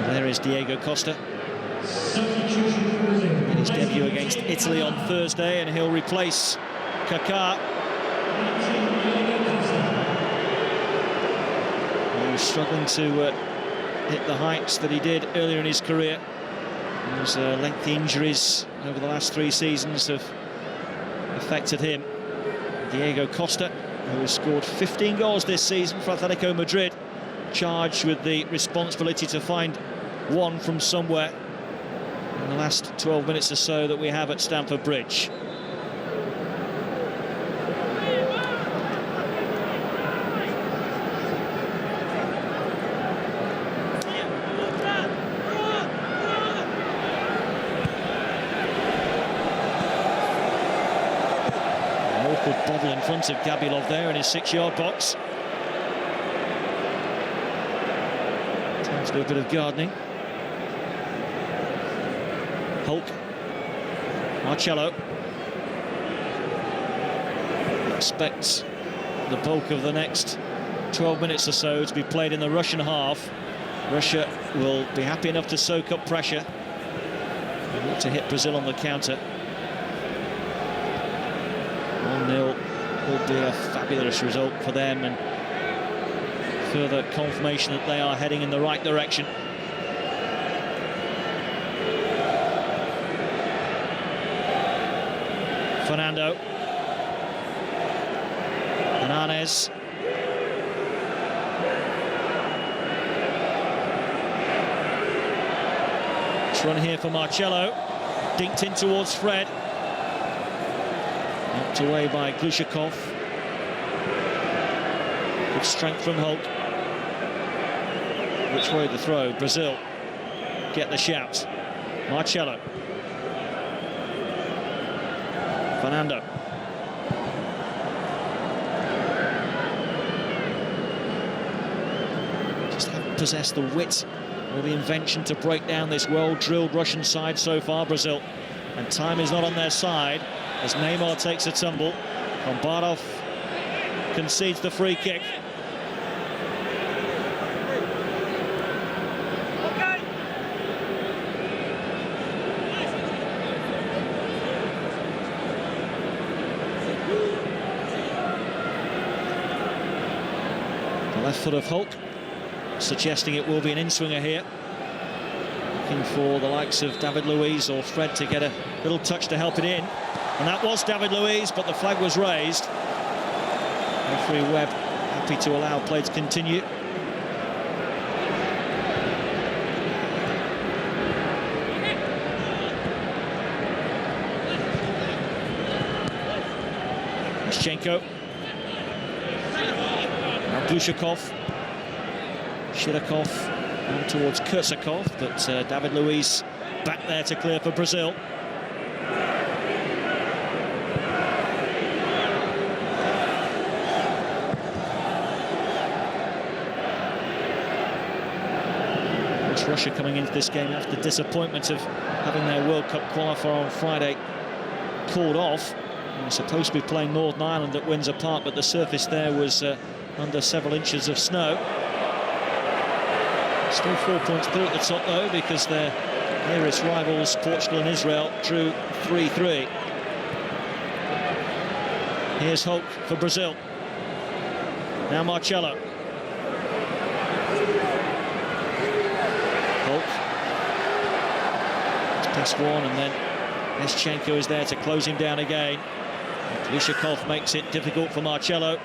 There Here's Diego Costa Substitution for Brazil. in his debut against Italy on Thursday, and he'll replace Kaká, who's struggling to hit the heights that he did earlier in his career. Those lengthy injuries over the last 3 seasons have affected him. Diego Costa, who has scored 15 goals this season for Atletico Madrid, charged with the responsibility to find one from somewhere in the last 12 minutes or so that we have at Stamford Bridge. An awkward bobble in front of Gabilov there in his 6-yard box. Time to do a bit of gardening. Hulk, Marcelo expects the bulk of the next 12 minutes or so to be played in the Russian half. Russia will be happy enough to soak up pressure and look to hit Brazil on the counter. 1-0 will be a fabulous result for them, and further confirmation that they are heading in the right direction. Fernando, Hernandez, it's run here for Marcelo, dinked in towards Fred, knocked away by Glushakov. Good strength from Hulk. Which way the throw? Brazil get the shout. Marcelo, Fernando, just haven't possessed the wit or the invention to break down this well-drilled Russian side so far, Brazil. And time is not on their side as Neymar takes a tumble. Kombarov concedes the free kick. Left foot of Hulk, suggesting it will be an in-swinger here. Looking for the likes of David Luiz or Fred to get a little touch to help it in. And that was David Luiz, but the flag was raised. Referee Webb happy to allow play to continue. Shchenko. Glushakov, Shirokov on towards Kursakov, but David Luiz back there to clear for Brazil. It's Russia coming into this game after the disappointment of having their World Cup qualifier on Friday called off. They're supposed to be playing Northern Ireland at Windsor Park, but the surface there was under several inches of snow. Still 4 points clear at the top though, because their nearest rivals, Portugal and Israel, drew 3-3. Here's Hulk for Brazil. Now Marcelo. Hulk. It's past one, and then Shchenko is there to close him down again. Glushakov makes it difficult for Marcelo.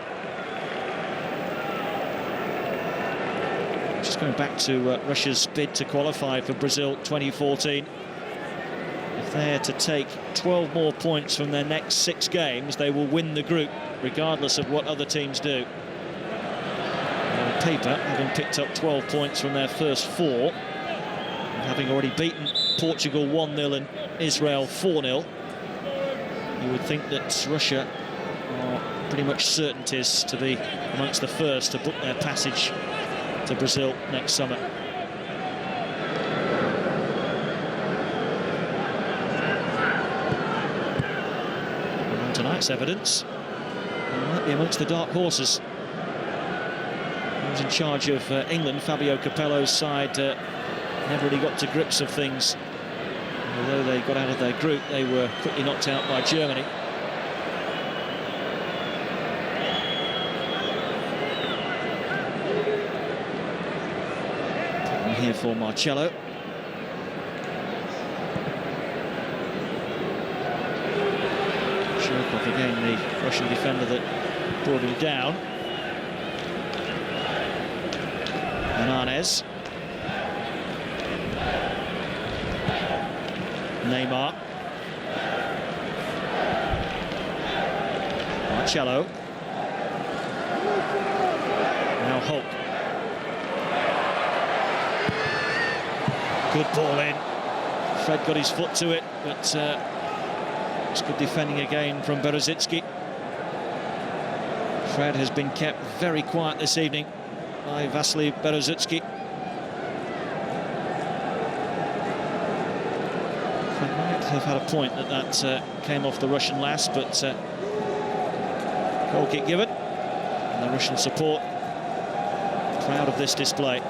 Just going back to Russia's bid to qualify for Brazil 2014. If they're to take 12 more points from their next 6 games, they will win the group, regardless of what other teams do. On paper, having picked up 12 points from their first 4, and having already beaten Portugal 1-0 and Israel 4-0, you would think that Russia are pretty much certainties to be amongst the first to book their passage to Brazil next summer. And on tonight's evidence, they might be amongst the dark horses. Who's in charge of England, Fabio Capello's side, never really got to grips of things. Although they got out of their group, they were quickly knocked out by Germany. And here for Marcello. Shirkov again, the Russian defender that brought him down. Hernandez. Neymar. Marcello. Now Hulk. Good ball in. Fred got his foot to it, but it's good defending again from Berezitsky. Fred has been kept very quiet this evening by Vasily Berezitsky. Fred might have had a point that came off the Russian last, but goal kick given. And the Russian support proud of this display.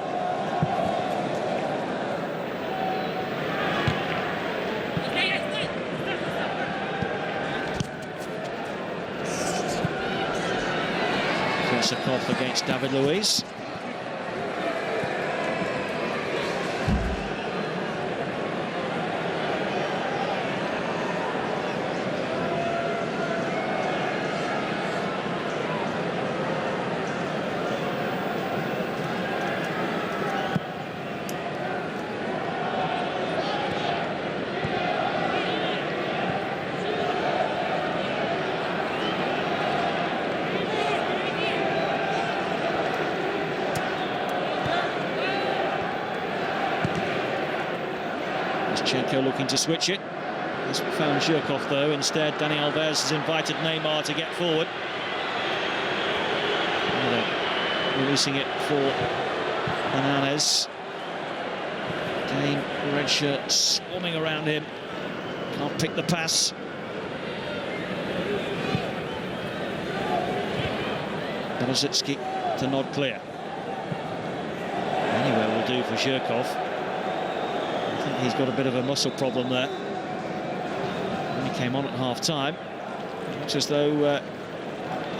Off against David Luiz. Looking to switch it. He's found Zhirkov though. Instead, Dani Alves has invited Neymar to get forward. Releasing it for Hernandez. Again, red shirt swarming around him. Can't pick the pass. Berezitsky to nod clear. Anywhere will do for Zhirkov. He's got a bit of a muscle problem there. When he came on at half-time, it looks as though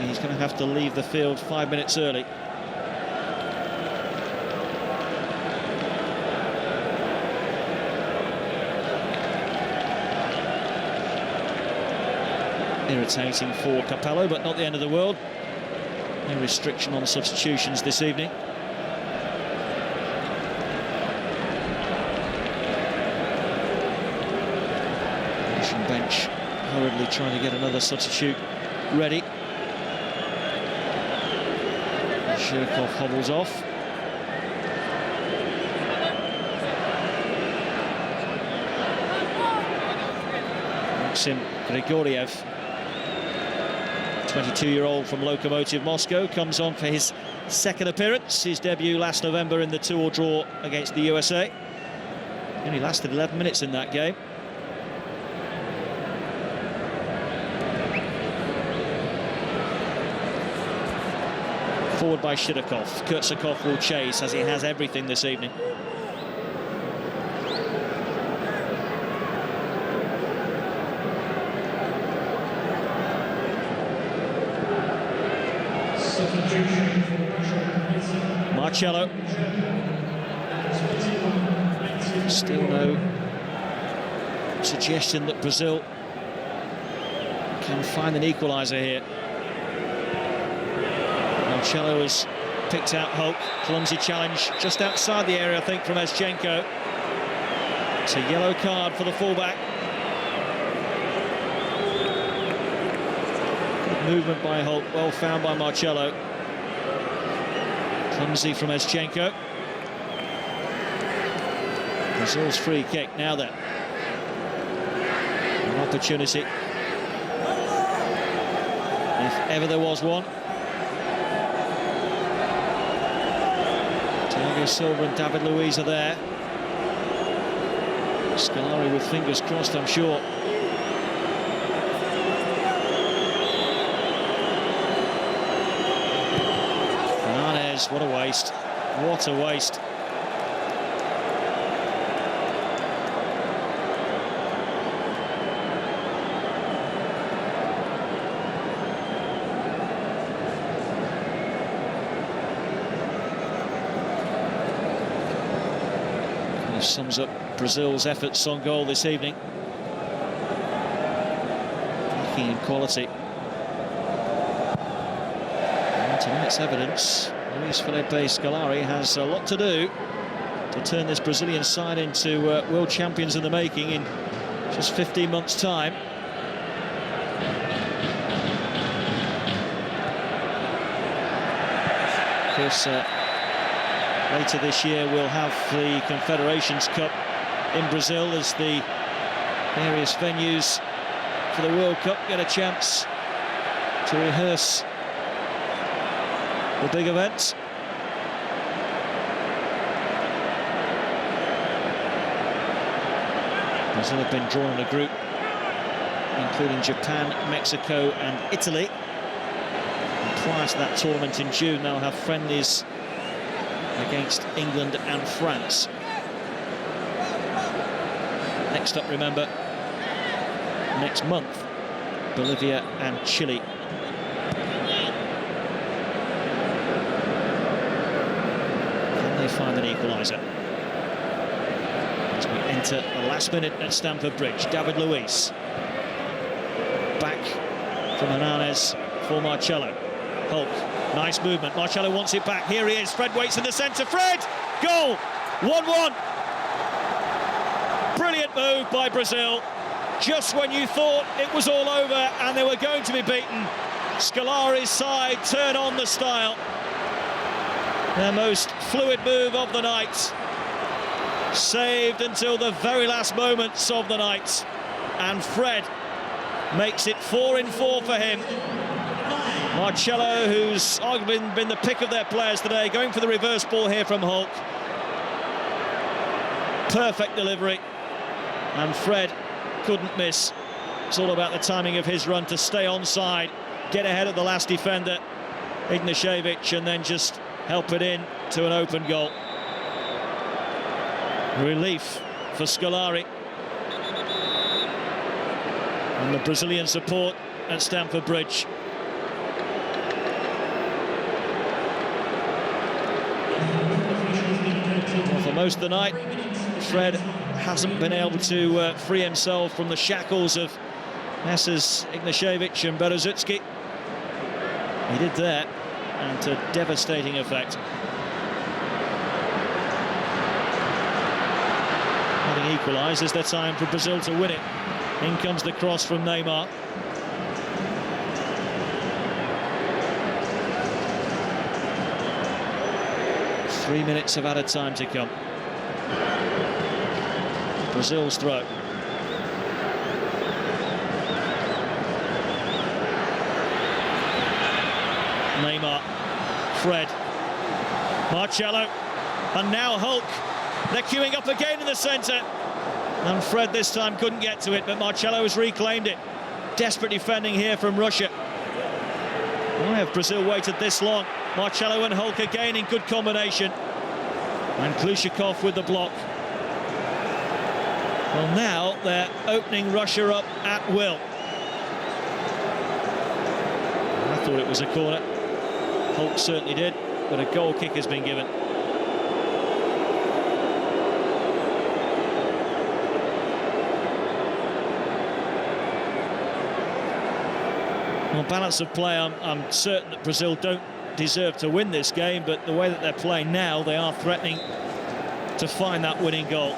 he's going to have to leave the field 5 minutes early. Irritating for Capello, but not the end of the world. No restriction on substitutions this evening. Bench hurriedly trying to get another substitute ready. Zhirkov hobbles off. Maxim Grigoriev, 22-year-old from Lokomotiv Moscow, comes on for his second appearance. His debut last November in the 2-2 draw against the USA. He only lasted 11 minutes in that game. Forward by Shirkov. Kurtsakov will chase, as he has everything this evening. Marcello. Still no suggestion that Brazil can find an equaliser here. Marcello has picked out Hulk. Clumsy challenge just outside the area, I think, from Eschenko. It's a yellow card for the fullback. Good movement by Hulk, well found by Marcello. Clumsy from Eschenko. Brazil's free kick now then. An opportunity, if ever there was one. Thiago Silva and David Luiz are there. Scolari with fingers crossed, I'm sure. Hernandez, what a waste. What a waste. Sums up Brazil's efforts on goal this evening. Looking in quality. And tonight's evidence, Luis Felipe Scolari has a lot to do to turn this Brazilian side into world champions in the making in just 15 months' time. Of course, later this year we'll have the Confederations Cup in Brazil as the various venues for the World Cup get a chance to rehearse the big events. Brazil have been drawn in a group including Japan, Mexico and Italy. And prior to that tournament in June, they'll have friendlies against England and France. Next up, remember, next month, Bolivia and Chile. Can they find an equaliser? As we enter the last minute at Stamford Bridge, David Luiz. Back from Hernandez for Marcelo. Hulk, nice movement. Marcelo wants it back. Here he is. Fred waits in the centre. Fred! Goal! 1-1. Brilliant move by Brazil. Just when you thought it was all over and they were going to be beaten, Scolari's side turn on the style. Their most fluid move of the night. Saved until the very last moments of the night. And Fred makes it 4-4 for him. Marcelo, who's arguably been the pick of their players today, going for the reverse ball here from Hulk. Perfect delivery. And Fred couldn't miss. It's all about the timing of his run to stay onside, get ahead of the last defender, Ignashevich, and then just help it in to an open goal. Relief for Scolari. And the Brazilian support at Stamford Bridge. Well, for most of the night, Fred hasn't been able to free himself from the shackles of Messrs Ignashevich and Berezutski. He did that, and to devastating effect. Having equalised, is there time for Brazil to win it? In comes the cross from Neymar. Three minutes of added time to come. Brazil's throw. Neymar, Fred, Marcelo, and now Hulk. They're queuing up again in the centre. And Fred this time couldn't get to it, but Marcelo has reclaimed it. Desperate defending here from Russia. Why have Brazil waited this long? Marcelo and Hulk again in good combination. And Glushakov with the block. Well, now they're opening Russia up at will. I thought it was a corner. Hulk certainly did, but a goal kick has been given. Well, balance of play, I'm certain that Brazil don't deserve to win this game, but the way that they're playing now, they are threatening to find that winning goal.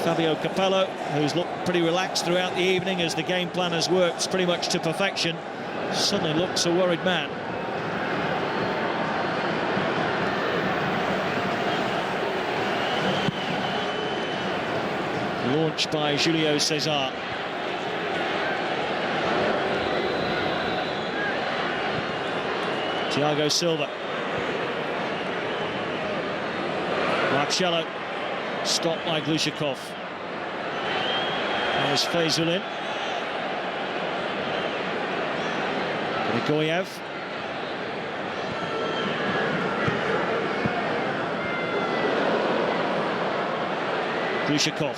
Fabio Capello, who's looked pretty relaxed throughout the evening as the game plan has worked pretty much to perfection, suddenly looks a worried man. Launched by Julio Cesar. Thiago Silva. Marcelo, stopped by Glushakov. There's Fazulin. Grigoyev. Glushakov.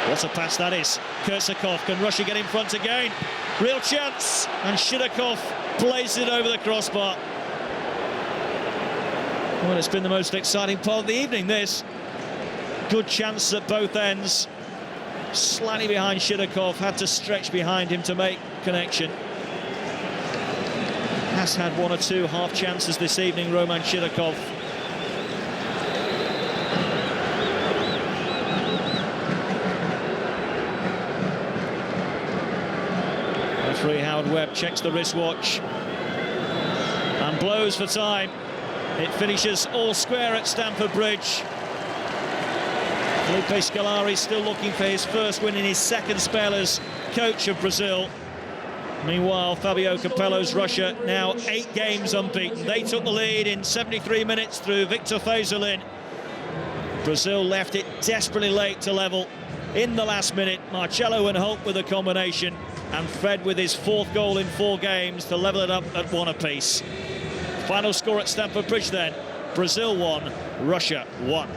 What a pass that is. Kursakov, can Russia get in front again? Real chance, and Shidakov plays it over the crossbar. Well, it's been the most exciting part of the evening, this. Good chance at both ends. Slightly behind Shidakov, had to stretch behind him to make connection. Has had one or two half chances this evening, Roman Shidakov. Referee Howard Webb checks the wristwatch and blows for time. It finishes all square at Stamford Bridge. Felipe Scolari still looking for his first win in his second spell as coach of Brazil. Meanwhile, Fabio Capello's Russia now 8 games unbeaten. They took the lead in 73 minutes through Victor Fezulin. Brazil left it desperately late to level in the last minute. Marcelo and Hope with a combination, and Fred with his 4th goal in 4 games to level it up at 1 apiece. Final score at Stamford Bridge then, Brazil 1, Russia 1.